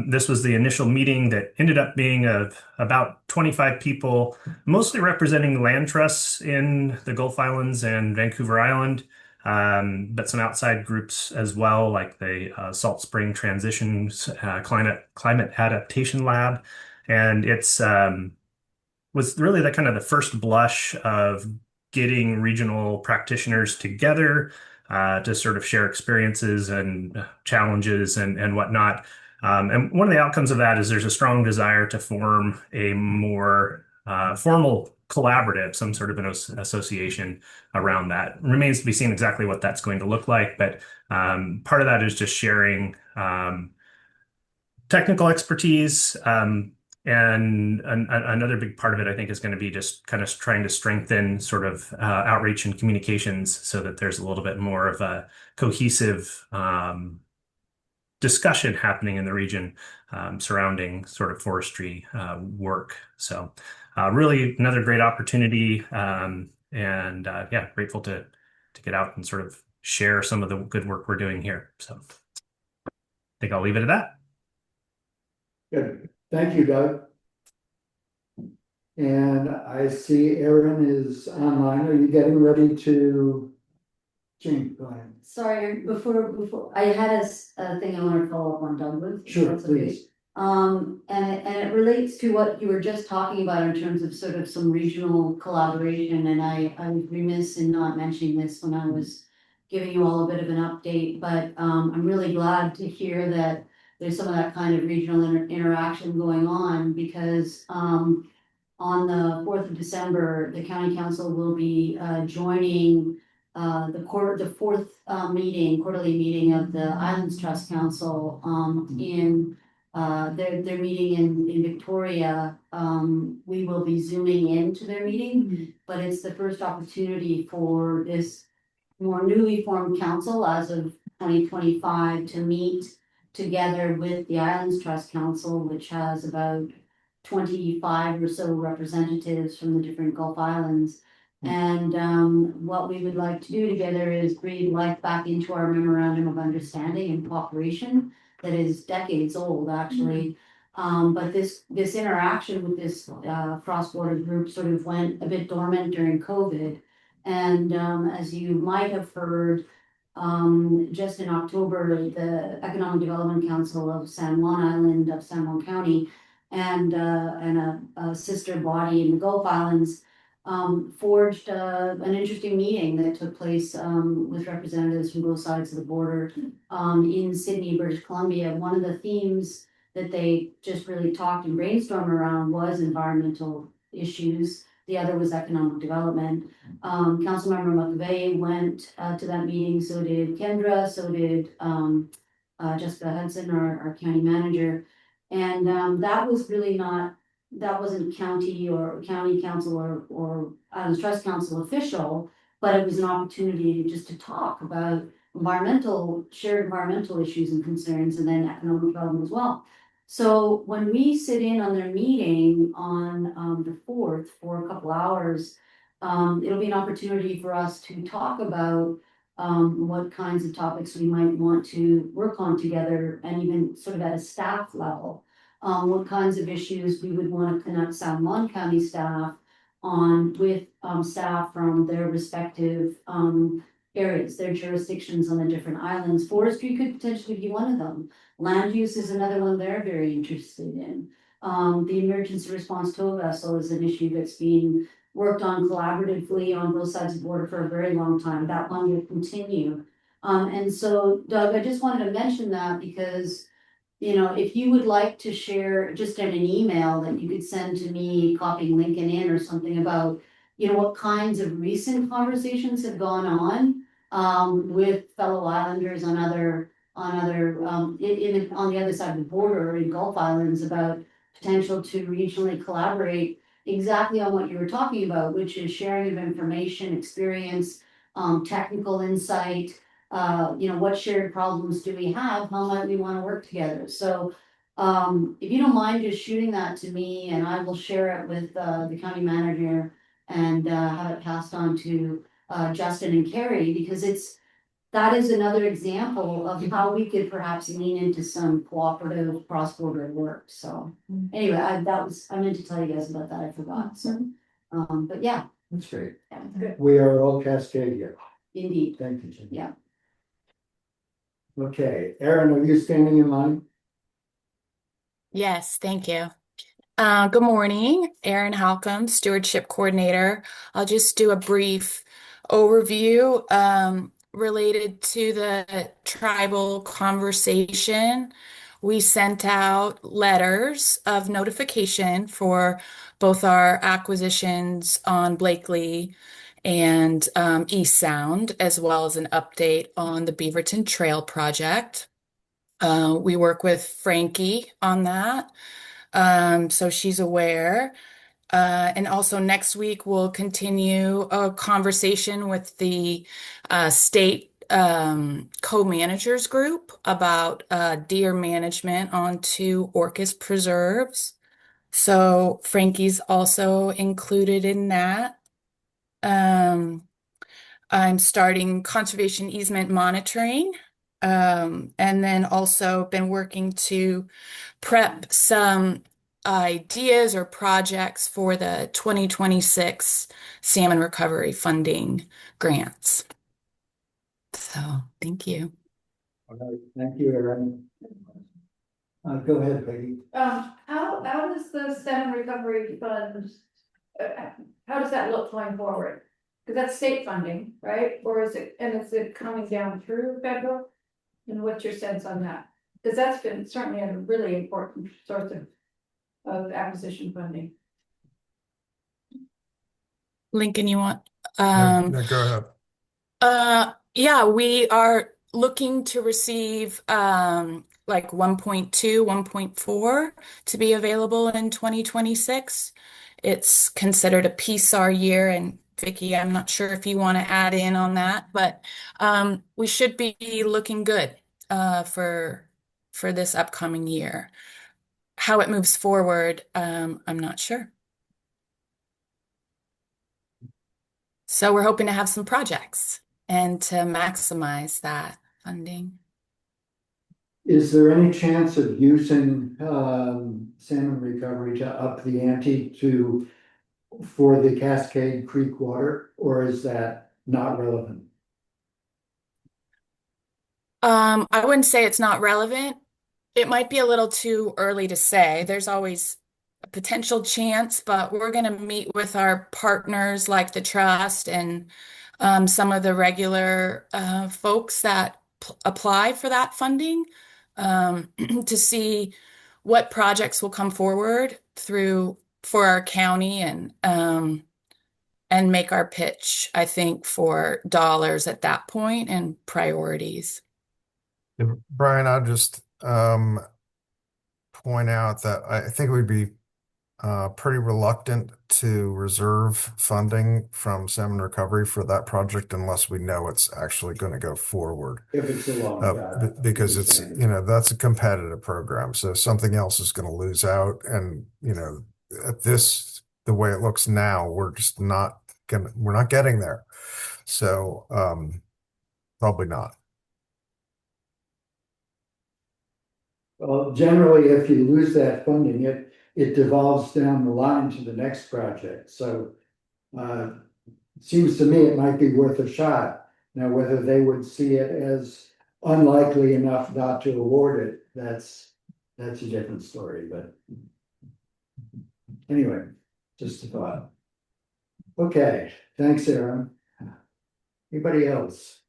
Speaker 15: This was the initial meeting that ended up being of about 25 people, mostly representing land trusts in the Gulf Islands and Vancouver Island, but some outside groups as well, like the Salt Spring Transitions Climate Adaptation Lab. And it's was really the kind of the first blush of getting regional practitioners together to sort of share experiences and challenges and whatnot. And one of the outcomes of that is there's a strong desire to form a more formal collaborative, some sort of an association around that. It remains to be seen exactly what that's going to look like, but part of that is just sharing technical expertise. And another big part of it, I think, is going to be just kind of trying to strengthen sort of outreach and communications so that there's a little bit more of a cohesive discussion happening in the region surrounding sort of forestry work. So really another great opportunity, and yeah, grateful to get out and sort of share some of the good work we're doing here. So I think I'll leave it at that.
Speaker 1: Good. Thank you, Doug. And I see Erin is online. Are you getting ready to change? Go ahead.
Speaker 7: Sorry, before, I had a thing I want to follow up on Doug with.
Speaker 1: Sure,
Speaker 7: That's okay.
Speaker 1: please.
Speaker 7: And it relates to what you were just talking about in terms of sort of some regional collaboration, and I was remiss in not mentioning this when I was giving you all a bit of an update, but I'm really glad to hear that there's some of that kind of regional interaction going on, because on the 4th of December, the county council will be joining the fourth quarterly meeting of the Islands Trust Council in their meeting in Victoria. We will be zooming into their meeting, but it's the first opportunity for this more newly formed council as of 2025 to meet together with the Islands Trust Council, which has about 25 or so representatives from the different Gulf Islands. And what we would like to do together is breathe life back into our memorandum of understanding and cooperation that is decades old, actually. But this interaction with this cross-border group sort of went a bit dormant during COVID. And as you might have heard, Just in October, the Economic Development Council of San Juan Island of San Juan County and a sister body in the Gulf Islands forged an interesting meeting that took place with representatives from both sides of the border in Sydney, British Columbia. One of the themes that they just really talked and brainstormed around was environmental issues. The other was economic development. Councilmember McVeigh went to that meeting, so did Kendra, so did Jessica Hudson, our county manager. And that was really not, that wasn't county or county council or Islands Trust Council official, but it was an opportunity just to talk about shared environmental issues and concerns, and then economic development as well. So when we sit in on their meeting on the 4th for a couple hours, it'll be an opportunity for us to talk about what kinds of topics we might want to work on together, and even sort of at a staff level, what kinds of issues we would want to connect San Juan County staff on with staff from their respective areas, their jurisdictions on the different islands. Forestry could potentially be one of them. Land use is another one they're very interested in. The emergency response tow vessel is an issue that's being worked on collaboratively on both sides of the border for a very long time. That one will continue. And so, Doug, I just wanted to mention that because, you know, if you would like to share just in an email that you could send to me, copying Lincoln in or something about, you know, what kinds of recent conversations have gone on with fellow islanders on on the other side of the border in Gulf Islands about potential to regionally collaborate exactly on what you were talking about, which is sharing of information, experience, technical insight, you know, what shared problems do we have? How might we want to work together? So if you don't mind just shooting that to me, and I will share it with the county manager and have it passed on to Justin and Carrie, because that is another example of how we could perhaps lean into some cooperative cross-border work. So anyway, I meant to tell you guys about that. I forgot. So, but yeah.
Speaker 1: That's great.
Speaker 7: Yeah, good.
Speaker 1: We are all Cascade here.
Speaker 7: Indeed.
Speaker 1: Thank you, Jim.
Speaker 7: Yeah.
Speaker 1: Okay, Aaron, are you standing in line?
Speaker 16: Yes, thank you. Good morning, Erin Halcomb, Stewardship Coordinator. I'll just do a brief overview related to the tribal conversation. We sent out letters of notification for both our acquisitions on Blakely and East Sound, as well as an update on the Beaverton Trail project. We work with Frankie on that. So she's aware. And also next week, we'll continue a conversation with the state co-managers group about deer management on 2 Orcas preserves. So Frankie's also included in that. I'm starting conservation easement monitoring. And then also been working to prep some ideas or projects for the 2026 salmon recovery funding grants. So thank you.
Speaker 1: All right, thank you, Aaron. Go ahead, Peggy.
Speaker 6: How does the salmon recovery fund, how does that look going forward? Because that's state funding, right? Or is it coming down through federal? And what's your sense on that? Because that's been certainly a really important source of acquisition funding.
Speaker 16: Lincoln, you want?
Speaker 4: No, go ahead.
Speaker 16: Yeah, we are looking to receive like 1.2, 1.4 to be available in 2026. It's considered a PSAR year, and Vicki, I'm not sure if you want to add in on that, but we should be looking good for this upcoming year. How it moves forward, I'm not sure. So we're hoping to have some projects and to maximize that funding.
Speaker 1: Is there any chance of using salmon recovery to up the ante for the Cascade Creek water, or is that not relevant?
Speaker 16: I wouldn't say it's not relevant. It might be a little too early to say. There's always a potential chance, but we're going to meet with our partners like the trust and some of the regular folks that apply for that funding to see what projects will come forward through for our county and make our pitch, I think, for dollars at that point and priorities.
Speaker 4: Brian, I'll just point out that I think we'd be pretty reluctant to reserve funding from Salmon Recovery for that project unless we know it's actually going to go forward.
Speaker 1: If it's a long shot.
Speaker 4: Because it's, that's a competitive program. So something else is going to lose out. And, at the way it looks now, we're not getting there. So probably not.
Speaker 1: Well, generally, if you lose that funding, it devolves down the line to the next project. So it seems to me it might be worth a shot. Now, whether they would see it as unlikely enough not to award it, that's a different story. But anyway, just a thought. Okay, thanks, Aaron. Anybody else?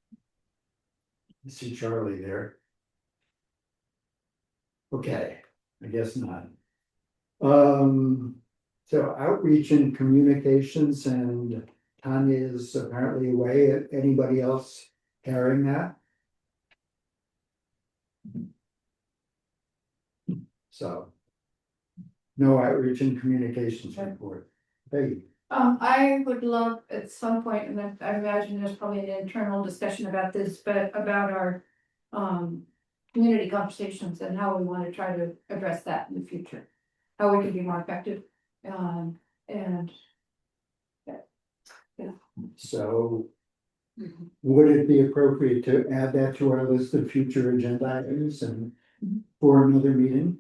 Speaker 1: I see Charlie there. Okay, I guess not. So outreach and communications, and Tanya is apparently away. Anybody else carrying that? So no outreach and communications report. Hey.
Speaker 6: I would love at some point, and I imagine there's probably an internal discussion about this, but about our community conversations and how we want to try to address that in the future. How we can be more effective. And yeah.
Speaker 1: So would it be appropriate to add that to our list of future agenda items and for another meeting?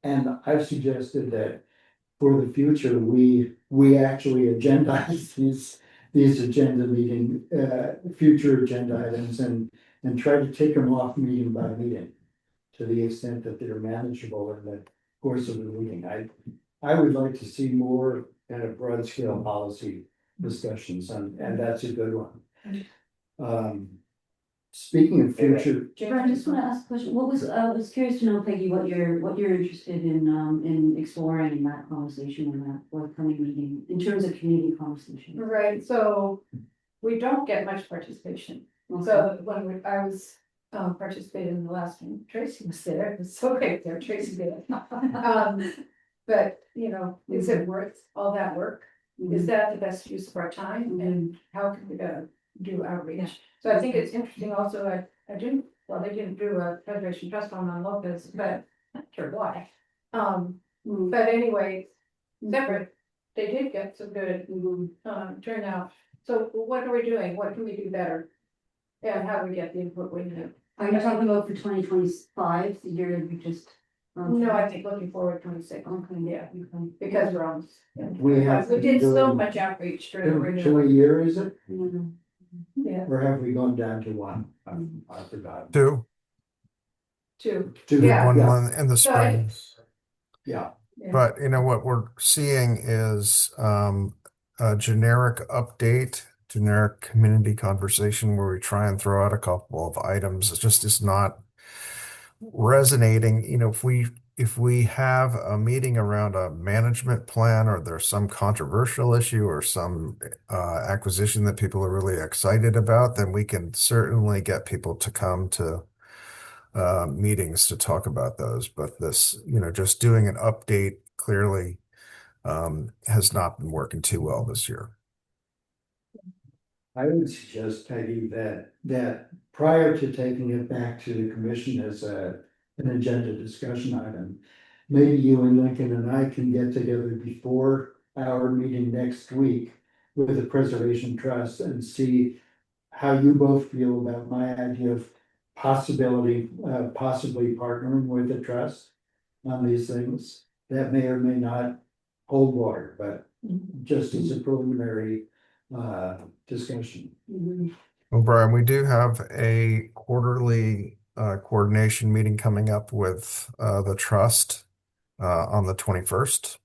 Speaker 1: And I've suggested that for the future, we actually agendize these agenda meeting, future agenda items and try to take them off meeting by meeting to the extent that they're manageable in the course of the meeting. I would like to see more kind of broad scale policy discussions, and that's a good one. Speaking of future.
Speaker 7: I just want to ask a question. I was curious to know, Peggy, what you're interested in exploring in that conversation in that forthcoming meeting in terms of community conversation.
Speaker 6: Right, so we don't get much participation.
Speaker 7: Okay.
Speaker 6: So when I was participating in the last one, Tracy was there. It was so great there, Tracy did. But is it worth all that work? Is that the best use of our time? And how can we do outreach? So I think it's interesting also, they didn't do a preservation trust fund on Lopez, but not sure why. But anyway, separate, they did get some good turnout. So what are we doing? What can we do better? And how do we get the input we need?
Speaker 7: Are you talking about for 2025, the year we just?
Speaker 6: No, I think looking forward 26.
Speaker 7: Okay,
Speaker 6: yeah, because we're almost.
Speaker 1: We have
Speaker 6: We
Speaker 1: to
Speaker 6: did
Speaker 1: do
Speaker 6: so
Speaker 1: it
Speaker 6: much outreach during the
Speaker 1: to a year, is it?
Speaker 6: Yeah,
Speaker 1: Or have we gone down to one? I forgot.
Speaker 4: Two.
Speaker 6: two.
Speaker 4: One
Speaker 1: Yeah.
Speaker 4: month in the
Speaker 6: So
Speaker 4: spring.
Speaker 1: Yeah.
Speaker 4: But what we're seeing is a generic update, generic community conversation where we try and throw out a couple of items. It just is not resonating. If we have a meeting around a management plan or there's some controversial issue or some acquisition that people are really excited about, then we can certainly get people to come to meetings to talk about those. But this, just doing an update clearly has not been working too well this year.
Speaker 1: I would suggest, Peggy, that prior to taking it back to the commission as an agenda discussion item, maybe you and Lincoln and I can get together before our meeting next week with the Preservation Trust and see how you both feel about my idea of possibly partnering with the trust on these things. That may or may not hold water, but just as a preliminary discussion.
Speaker 4: Well, Brian, we do have a quarterly coordination meeting coming up with the trust on the 21st.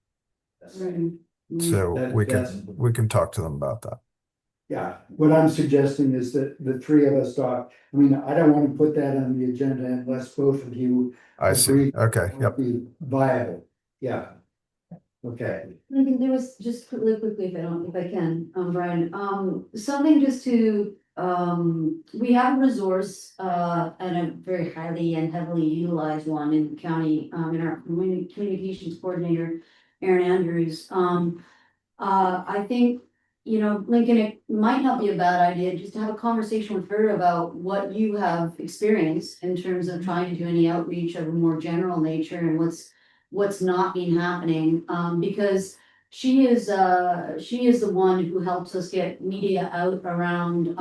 Speaker 4: So we can talk to them about that.
Speaker 1: Yeah, what I'm suggesting is that the three of us talk. I mean, I don't want to put that on the agenda unless both of you
Speaker 4: I see.
Speaker 1: agree
Speaker 4: Okay.
Speaker 1: it would
Speaker 4: Yep.
Speaker 1: be viable. Yeah. Okay.
Speaker 7: I think there was just really quickly, if I can, Brian, something just to, we have a resource, and a very highly and heavily utilized one in the county, in our communications coordinator, Erin Andrews. I think, you know, Lincoln, it might not be a bad idea just to have a conversation with her about what you have experienced in terms of trying to do any outreach of a more general nature and what's not been happening, because she is the one who helps us get media out around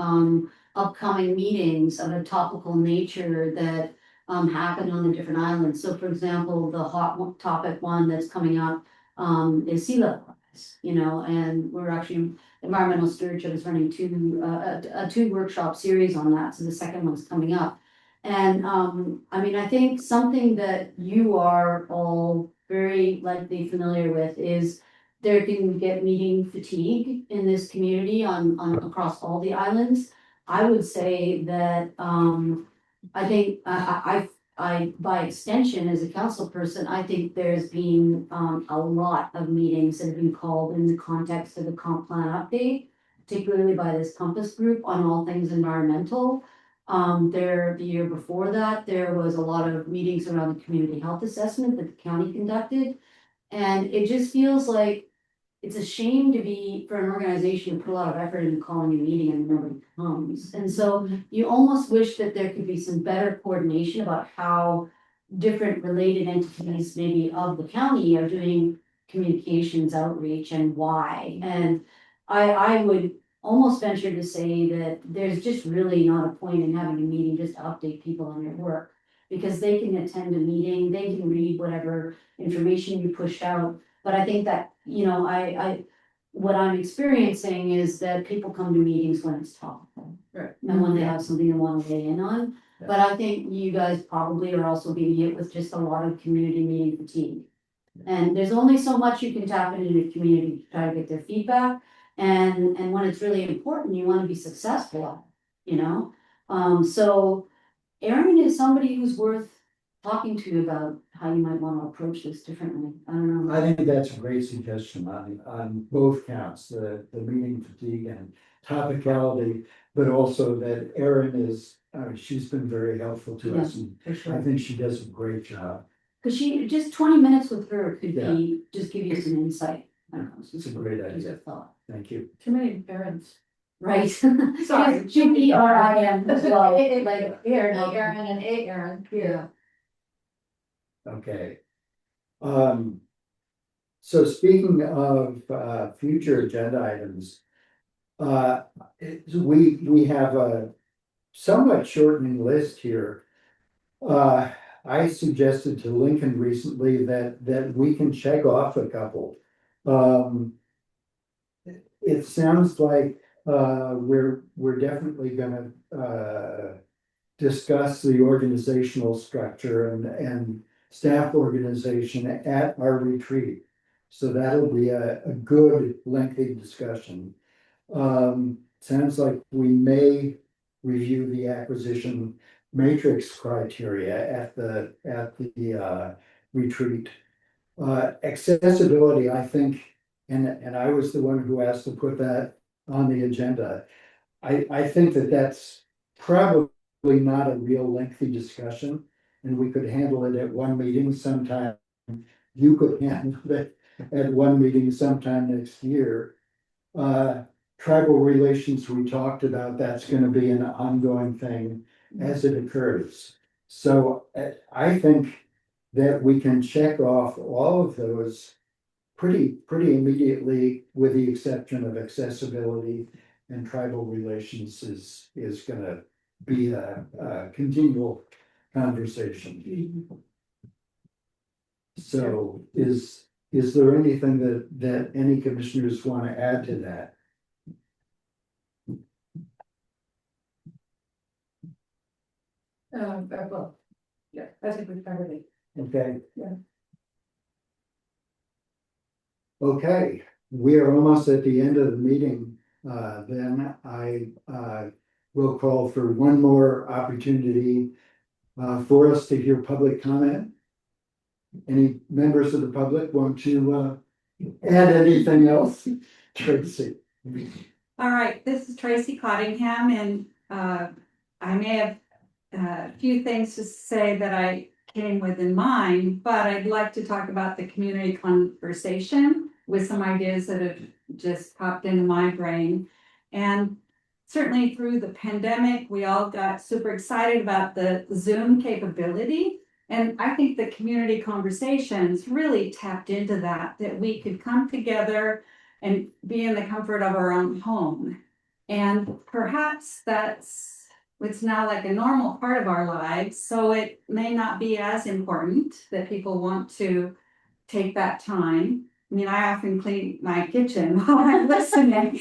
Speaker 7: upcoming meetings of a topical nature that happen on the different islands. So for example, the topic one that's coming up is sea level rise, you know, and we're actually environmental stewardship is running a two workshop series on that. So the second one's coming up. And I mean, I think something that you are all very likely familiar with is there can get meeting fatigue in this community on across all the islands. I would say that I think I by extension as a council person, I think there's been a lot of meetings that have been called in the context of the comp plan update, particularly by this Compass group on all things environmental. The year before that, there was a lot of meetings around the community health assessment that the county conducted. And it just feels like it's a shame to be for an organization to put a lot of effort into calling a meeting and nobody comes. And so you almost wish that there could be some better coordination about how different related entities maybe of the county are doing communications outreach and why. And I would almost venture to say that there's just really not a point in having a meeting just to update people on their work. Because they can attend a meeting, they can read whatever information you pushed out. But I think that, you know, what I'm experiencing is that people come to meetings when it's topical.
Speaker 6: Right.
Speaker 7: And when they have something they want to weigh in on.
Speaker 6: Yeah.
Speaker 7: But I think you guys probably are also being hit with just a lot of community meeting fatigue. And there's only so much you can tap into the community to try to get their feedback. And when it's really important, you want to be successful at it, you know? So Erin is somebody who's worth talking to about how you might want to approach this differently. I don't know.
Speaker 1: I think that's a great suggestion on both counts, the meeting fatigue and topicality, but also that Erin is, she's been very helpful to us.
Speaker 7: Yeah,
Speaker 1: And
Speaker 7: for sure.
Speaker 1: I think she does a great job.
Speaker 7: Cause she, just 20 minutes with her could
Speaker 1: Yeah.
Speaker 7: be, just give you some insight. I don't know,
Speaker 1: It's a great
Speaker 7: just
Speaker 1: idea.
Speaker 7: a thought.
Speaker 1: Thank you.
Speaker 6: Too many parents.
Speaker 7: Right.
Speaker 6: Sorry.
Speaker 7: G-E-R-I-N as well, like Erin.
Speaker 6: Aaron and Aaron.
Speaker 7: Yeah.
Speaker 1: Okay. So speaking of future agenda items, we have a somewhat shortening list here. I suggested to Lincoln recently that we can check off a couple. It sounds like we're definitely gonna discuss the organizational structure and staff organization at our retreat. So that'll be a good lengthy discussion. Sounds like we may review the acquisition matrix criteria at the retreat. Accessibility, I think, and I was the one who asked to put that on the agenda. I think that's probably not a real lengthy discussion, and we could handle it at one meeting sometime. You could handle it at one meeting sometime next year. Tribal relations we talked about, that's gonna be an ongoing thing as it occurs. So I think that we can check off all of those pretty immediately, with the exception of accessibility, and tribal relations is gonna be a continual conversation. So is there anything that any commissioners want to add to that?
Speaker 6: Well, yeah, I think we've covered it.
Speaker 1: Okay.
Speaker 6: Yeah.
Speaker 1: Okay, we are almost at the end of the meeting. Then I will call for one more opportunity for us to hear public comment. Any members of the public want to add anything else? Tracy.
Speaker 9: All right, this is Tracy Cottingham, and I may have a few things to say that I came with in mind, but I'd like to talk about the community conversation with some ideas that have just popped into my brain. And certainly through the pandemic, we all got super excited about the Zoom capability. And I think the community conversations really tapped into that we could come together and be in the comfort of our own home. And perhaps it's now like a normal part of our lives, so it may not be as important that people want to take that time. I mean, I often clean my kitchen while I'm listening.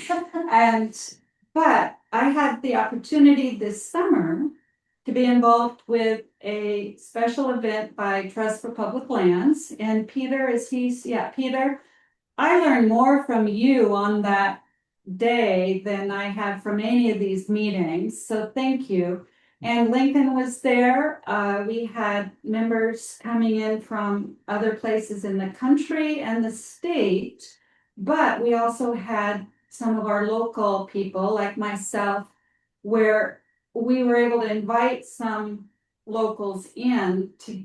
Speaker 9: But I had the opportunity this summer to be involved with a special event by Trust for Public Lands. And Peter, Peter, I learned more from you on that day than I have from any of these meetings. So thank you. And Lincoln was there. We had members coming in from other places in the country and the state, but we also had some of our local people like myself, where we were able to invite some locals in to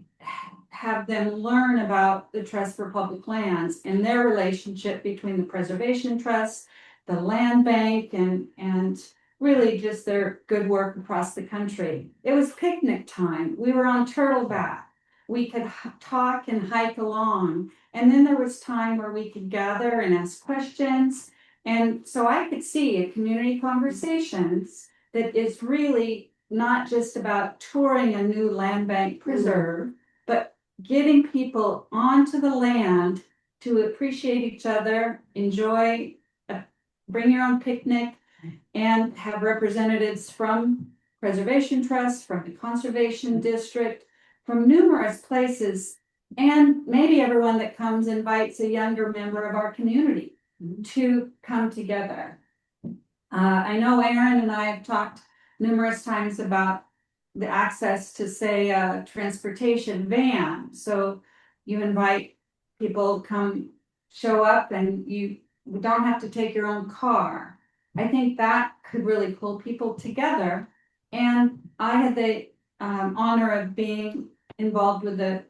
Speaker 9: have them learn about the Trust for Public Lands and their relationship between the Preservation Trust, the Land Bank, and really just their good work across the country. It was picnic time. We were on Turtleback. We could talk and hike along. And then there was time where we could gather and ask questions. And so I could see a community conversations that is really not just about touring a new land bank preserve, but getting people onto the land to appreciate each other, enjoy, bring your own picnic, and have representatives from Preservation Trust, from the Conservation District, from numerous places, and maybe everyone that comes invites a younger member of our community to come together. I know Aaron and I have talked numerous times about the access to, say, a transportation van. So you invite people to come show up and you don't have to take your own car. I think that could really pull people together. And I had the honor of being involved with the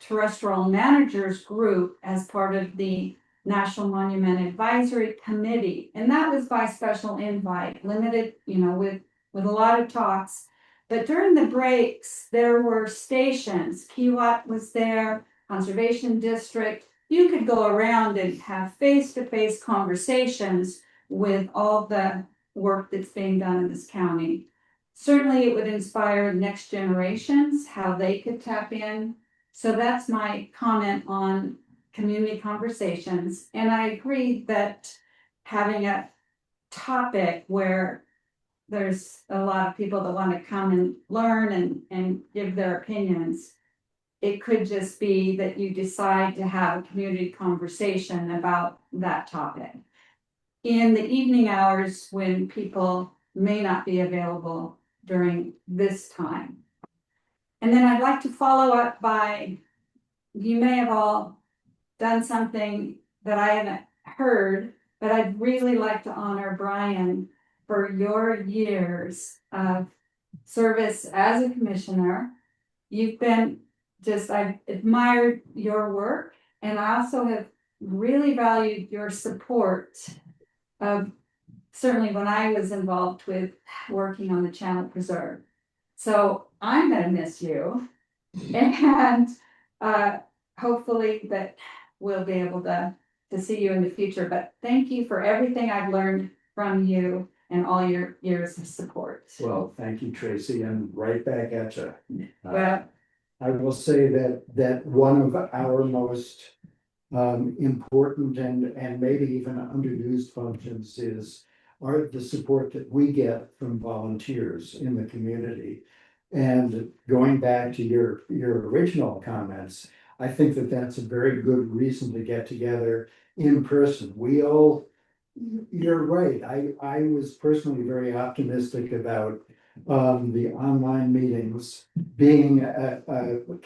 Speaker 9: terrestrial managers group as part of the National Monument Advisory Committee. And that was by special invite, limited, with a lot of talks. But during the breaks, there were stations. Kiewit was there, Conservation District. You could go around and have face-to-face conversations with all the work that's being done in this county. Certainly it would inspire next generations, how they could tap in. So that's my comment on community conversations. And I agree that having a topic where there's a lot of people that want to come and learn and give their opinions, it could just be that you decide to have a community conversation about that topic in the evening hours when people may not be available during this time. And then I'd like to follow up by, you may have all done something that I haven't heard, but I'd really like to honor Brian for your years of service as a commissioner. You've been I've admired your work, and I also have really valued your support of certainly when I was involved with working on the Channel Preserve. So I'm going to miss you, and hopefully that we'll be able to see you in the future. But thank you for everything I've learned from you and all your years of support.
Speaker 1: Well, thank you, Tracy, and right back at you.
Speaker 9: Well,
Speaker 1: I will say that one of our most important and maybe even underused functions is the support that we get from volunteers in the community. And going back to your original comments, I think that that's a very good reason to get together in person. You're right. I was personally very optimistic about the online meetings being a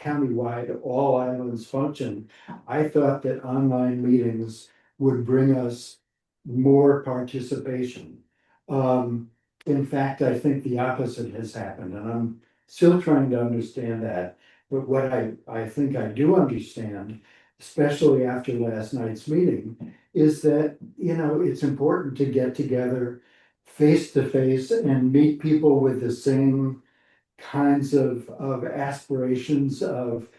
Speaker 1: countywide, all islands function. I thought that online meetings would bring us more participation. In fact, I think the opposite has happened, and I'm still trying to understand that. But what I think I do understand, especially after last night's meeting, is that, it's important to get together face to face and meet people with the same kinds of aspirations of,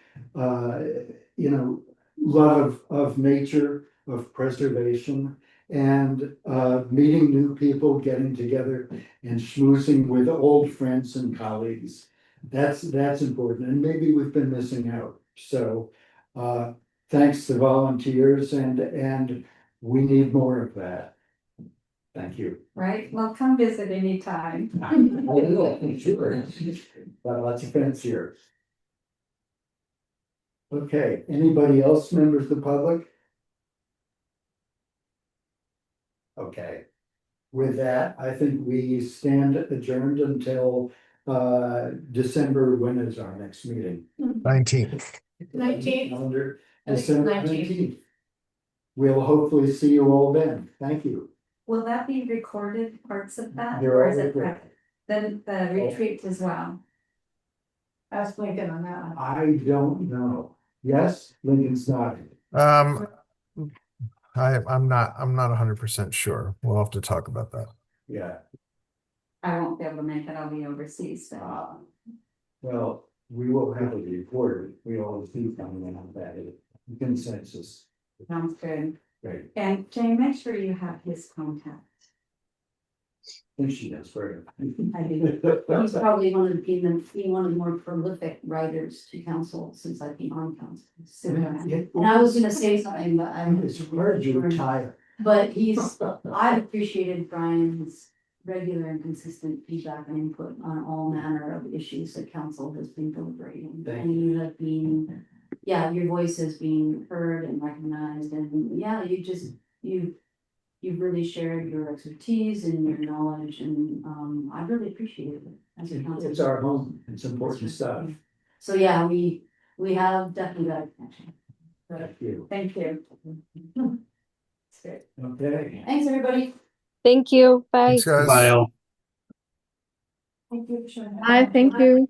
Speaker 1: love of nature, of preservation, and meeting new people, getting together and schmoozing with old friends and colleagues. That's important, and maybe we've been missing out. So thanks to volunteers, and we need more of that. Thank you.
Speaker 9: Right, well, come visit anytime.
Speaker 1: I will, sure. Got lots of friends here. Okay, anybody else, members of the public? Okay, with that, I think we stand adjourned until December. When is our next meeting?
Speaker 4: 19th.
Speaker 14: 19th.
Speaker 1: Calendar, December 19th. We'll hopefully see you all then. Thank you.
Speaker 9: Will that be recorded parts of that?
Speaker 1: They're
Speaker 9: or
Speaker 1: all
Speaker 9: is it
Speaker 1: recorded.
Speaker 9: private? Then the retreat as well.
Speaker 6: Ask Lincoln on that one.
Speaker 1: I don't know. Yes, Lincoln's nodding.
Speaker 4: I'm not 100% sure. We'll have to talk about that.
Speaker 1: Yeah,
Speaker 9: I won't be able to make it, I'll be overseas, so.
Speaker 1: well, we will have a report. We always do coming on that consensus.
Speaker 9: Sounds good.
Speaker 1: Right.
Speaker 9: And Jane, make sure you have his contact.
Speaker 1: I think she does very.
Speaker 7: I do. He's probably one of the more prolific writers to council since I've been on council. So, and I was gonna say something, but
Speaker 1: It's hard to retire.
Speaker 7: But I've appreciated Brian's regular and consistent feedback and input on all manner of issues that council has been deliberating.
Speaker 1: Thank
Speaker 7: And you have been, your voice has been heard and recognized, and you've really shared your expertise and your knowledge, and I really appreciate it as a council.
Speaker 1: It's our home. It's important stuff.
Speaker 7: So we have definitely got a connection.
Speaker 1: Thank you.
Speaker 9: Thank you. That's good.
Speaker 1: Okay.
Speaker 7: Thanks, everybody.
Speaker 3: Thank you. Bye.
Speaker 4: Thanks, guys.
Speaker 13: Bye all.
Speaker 6: Thank you for showing up.
Speaker 10: Hi, thank you.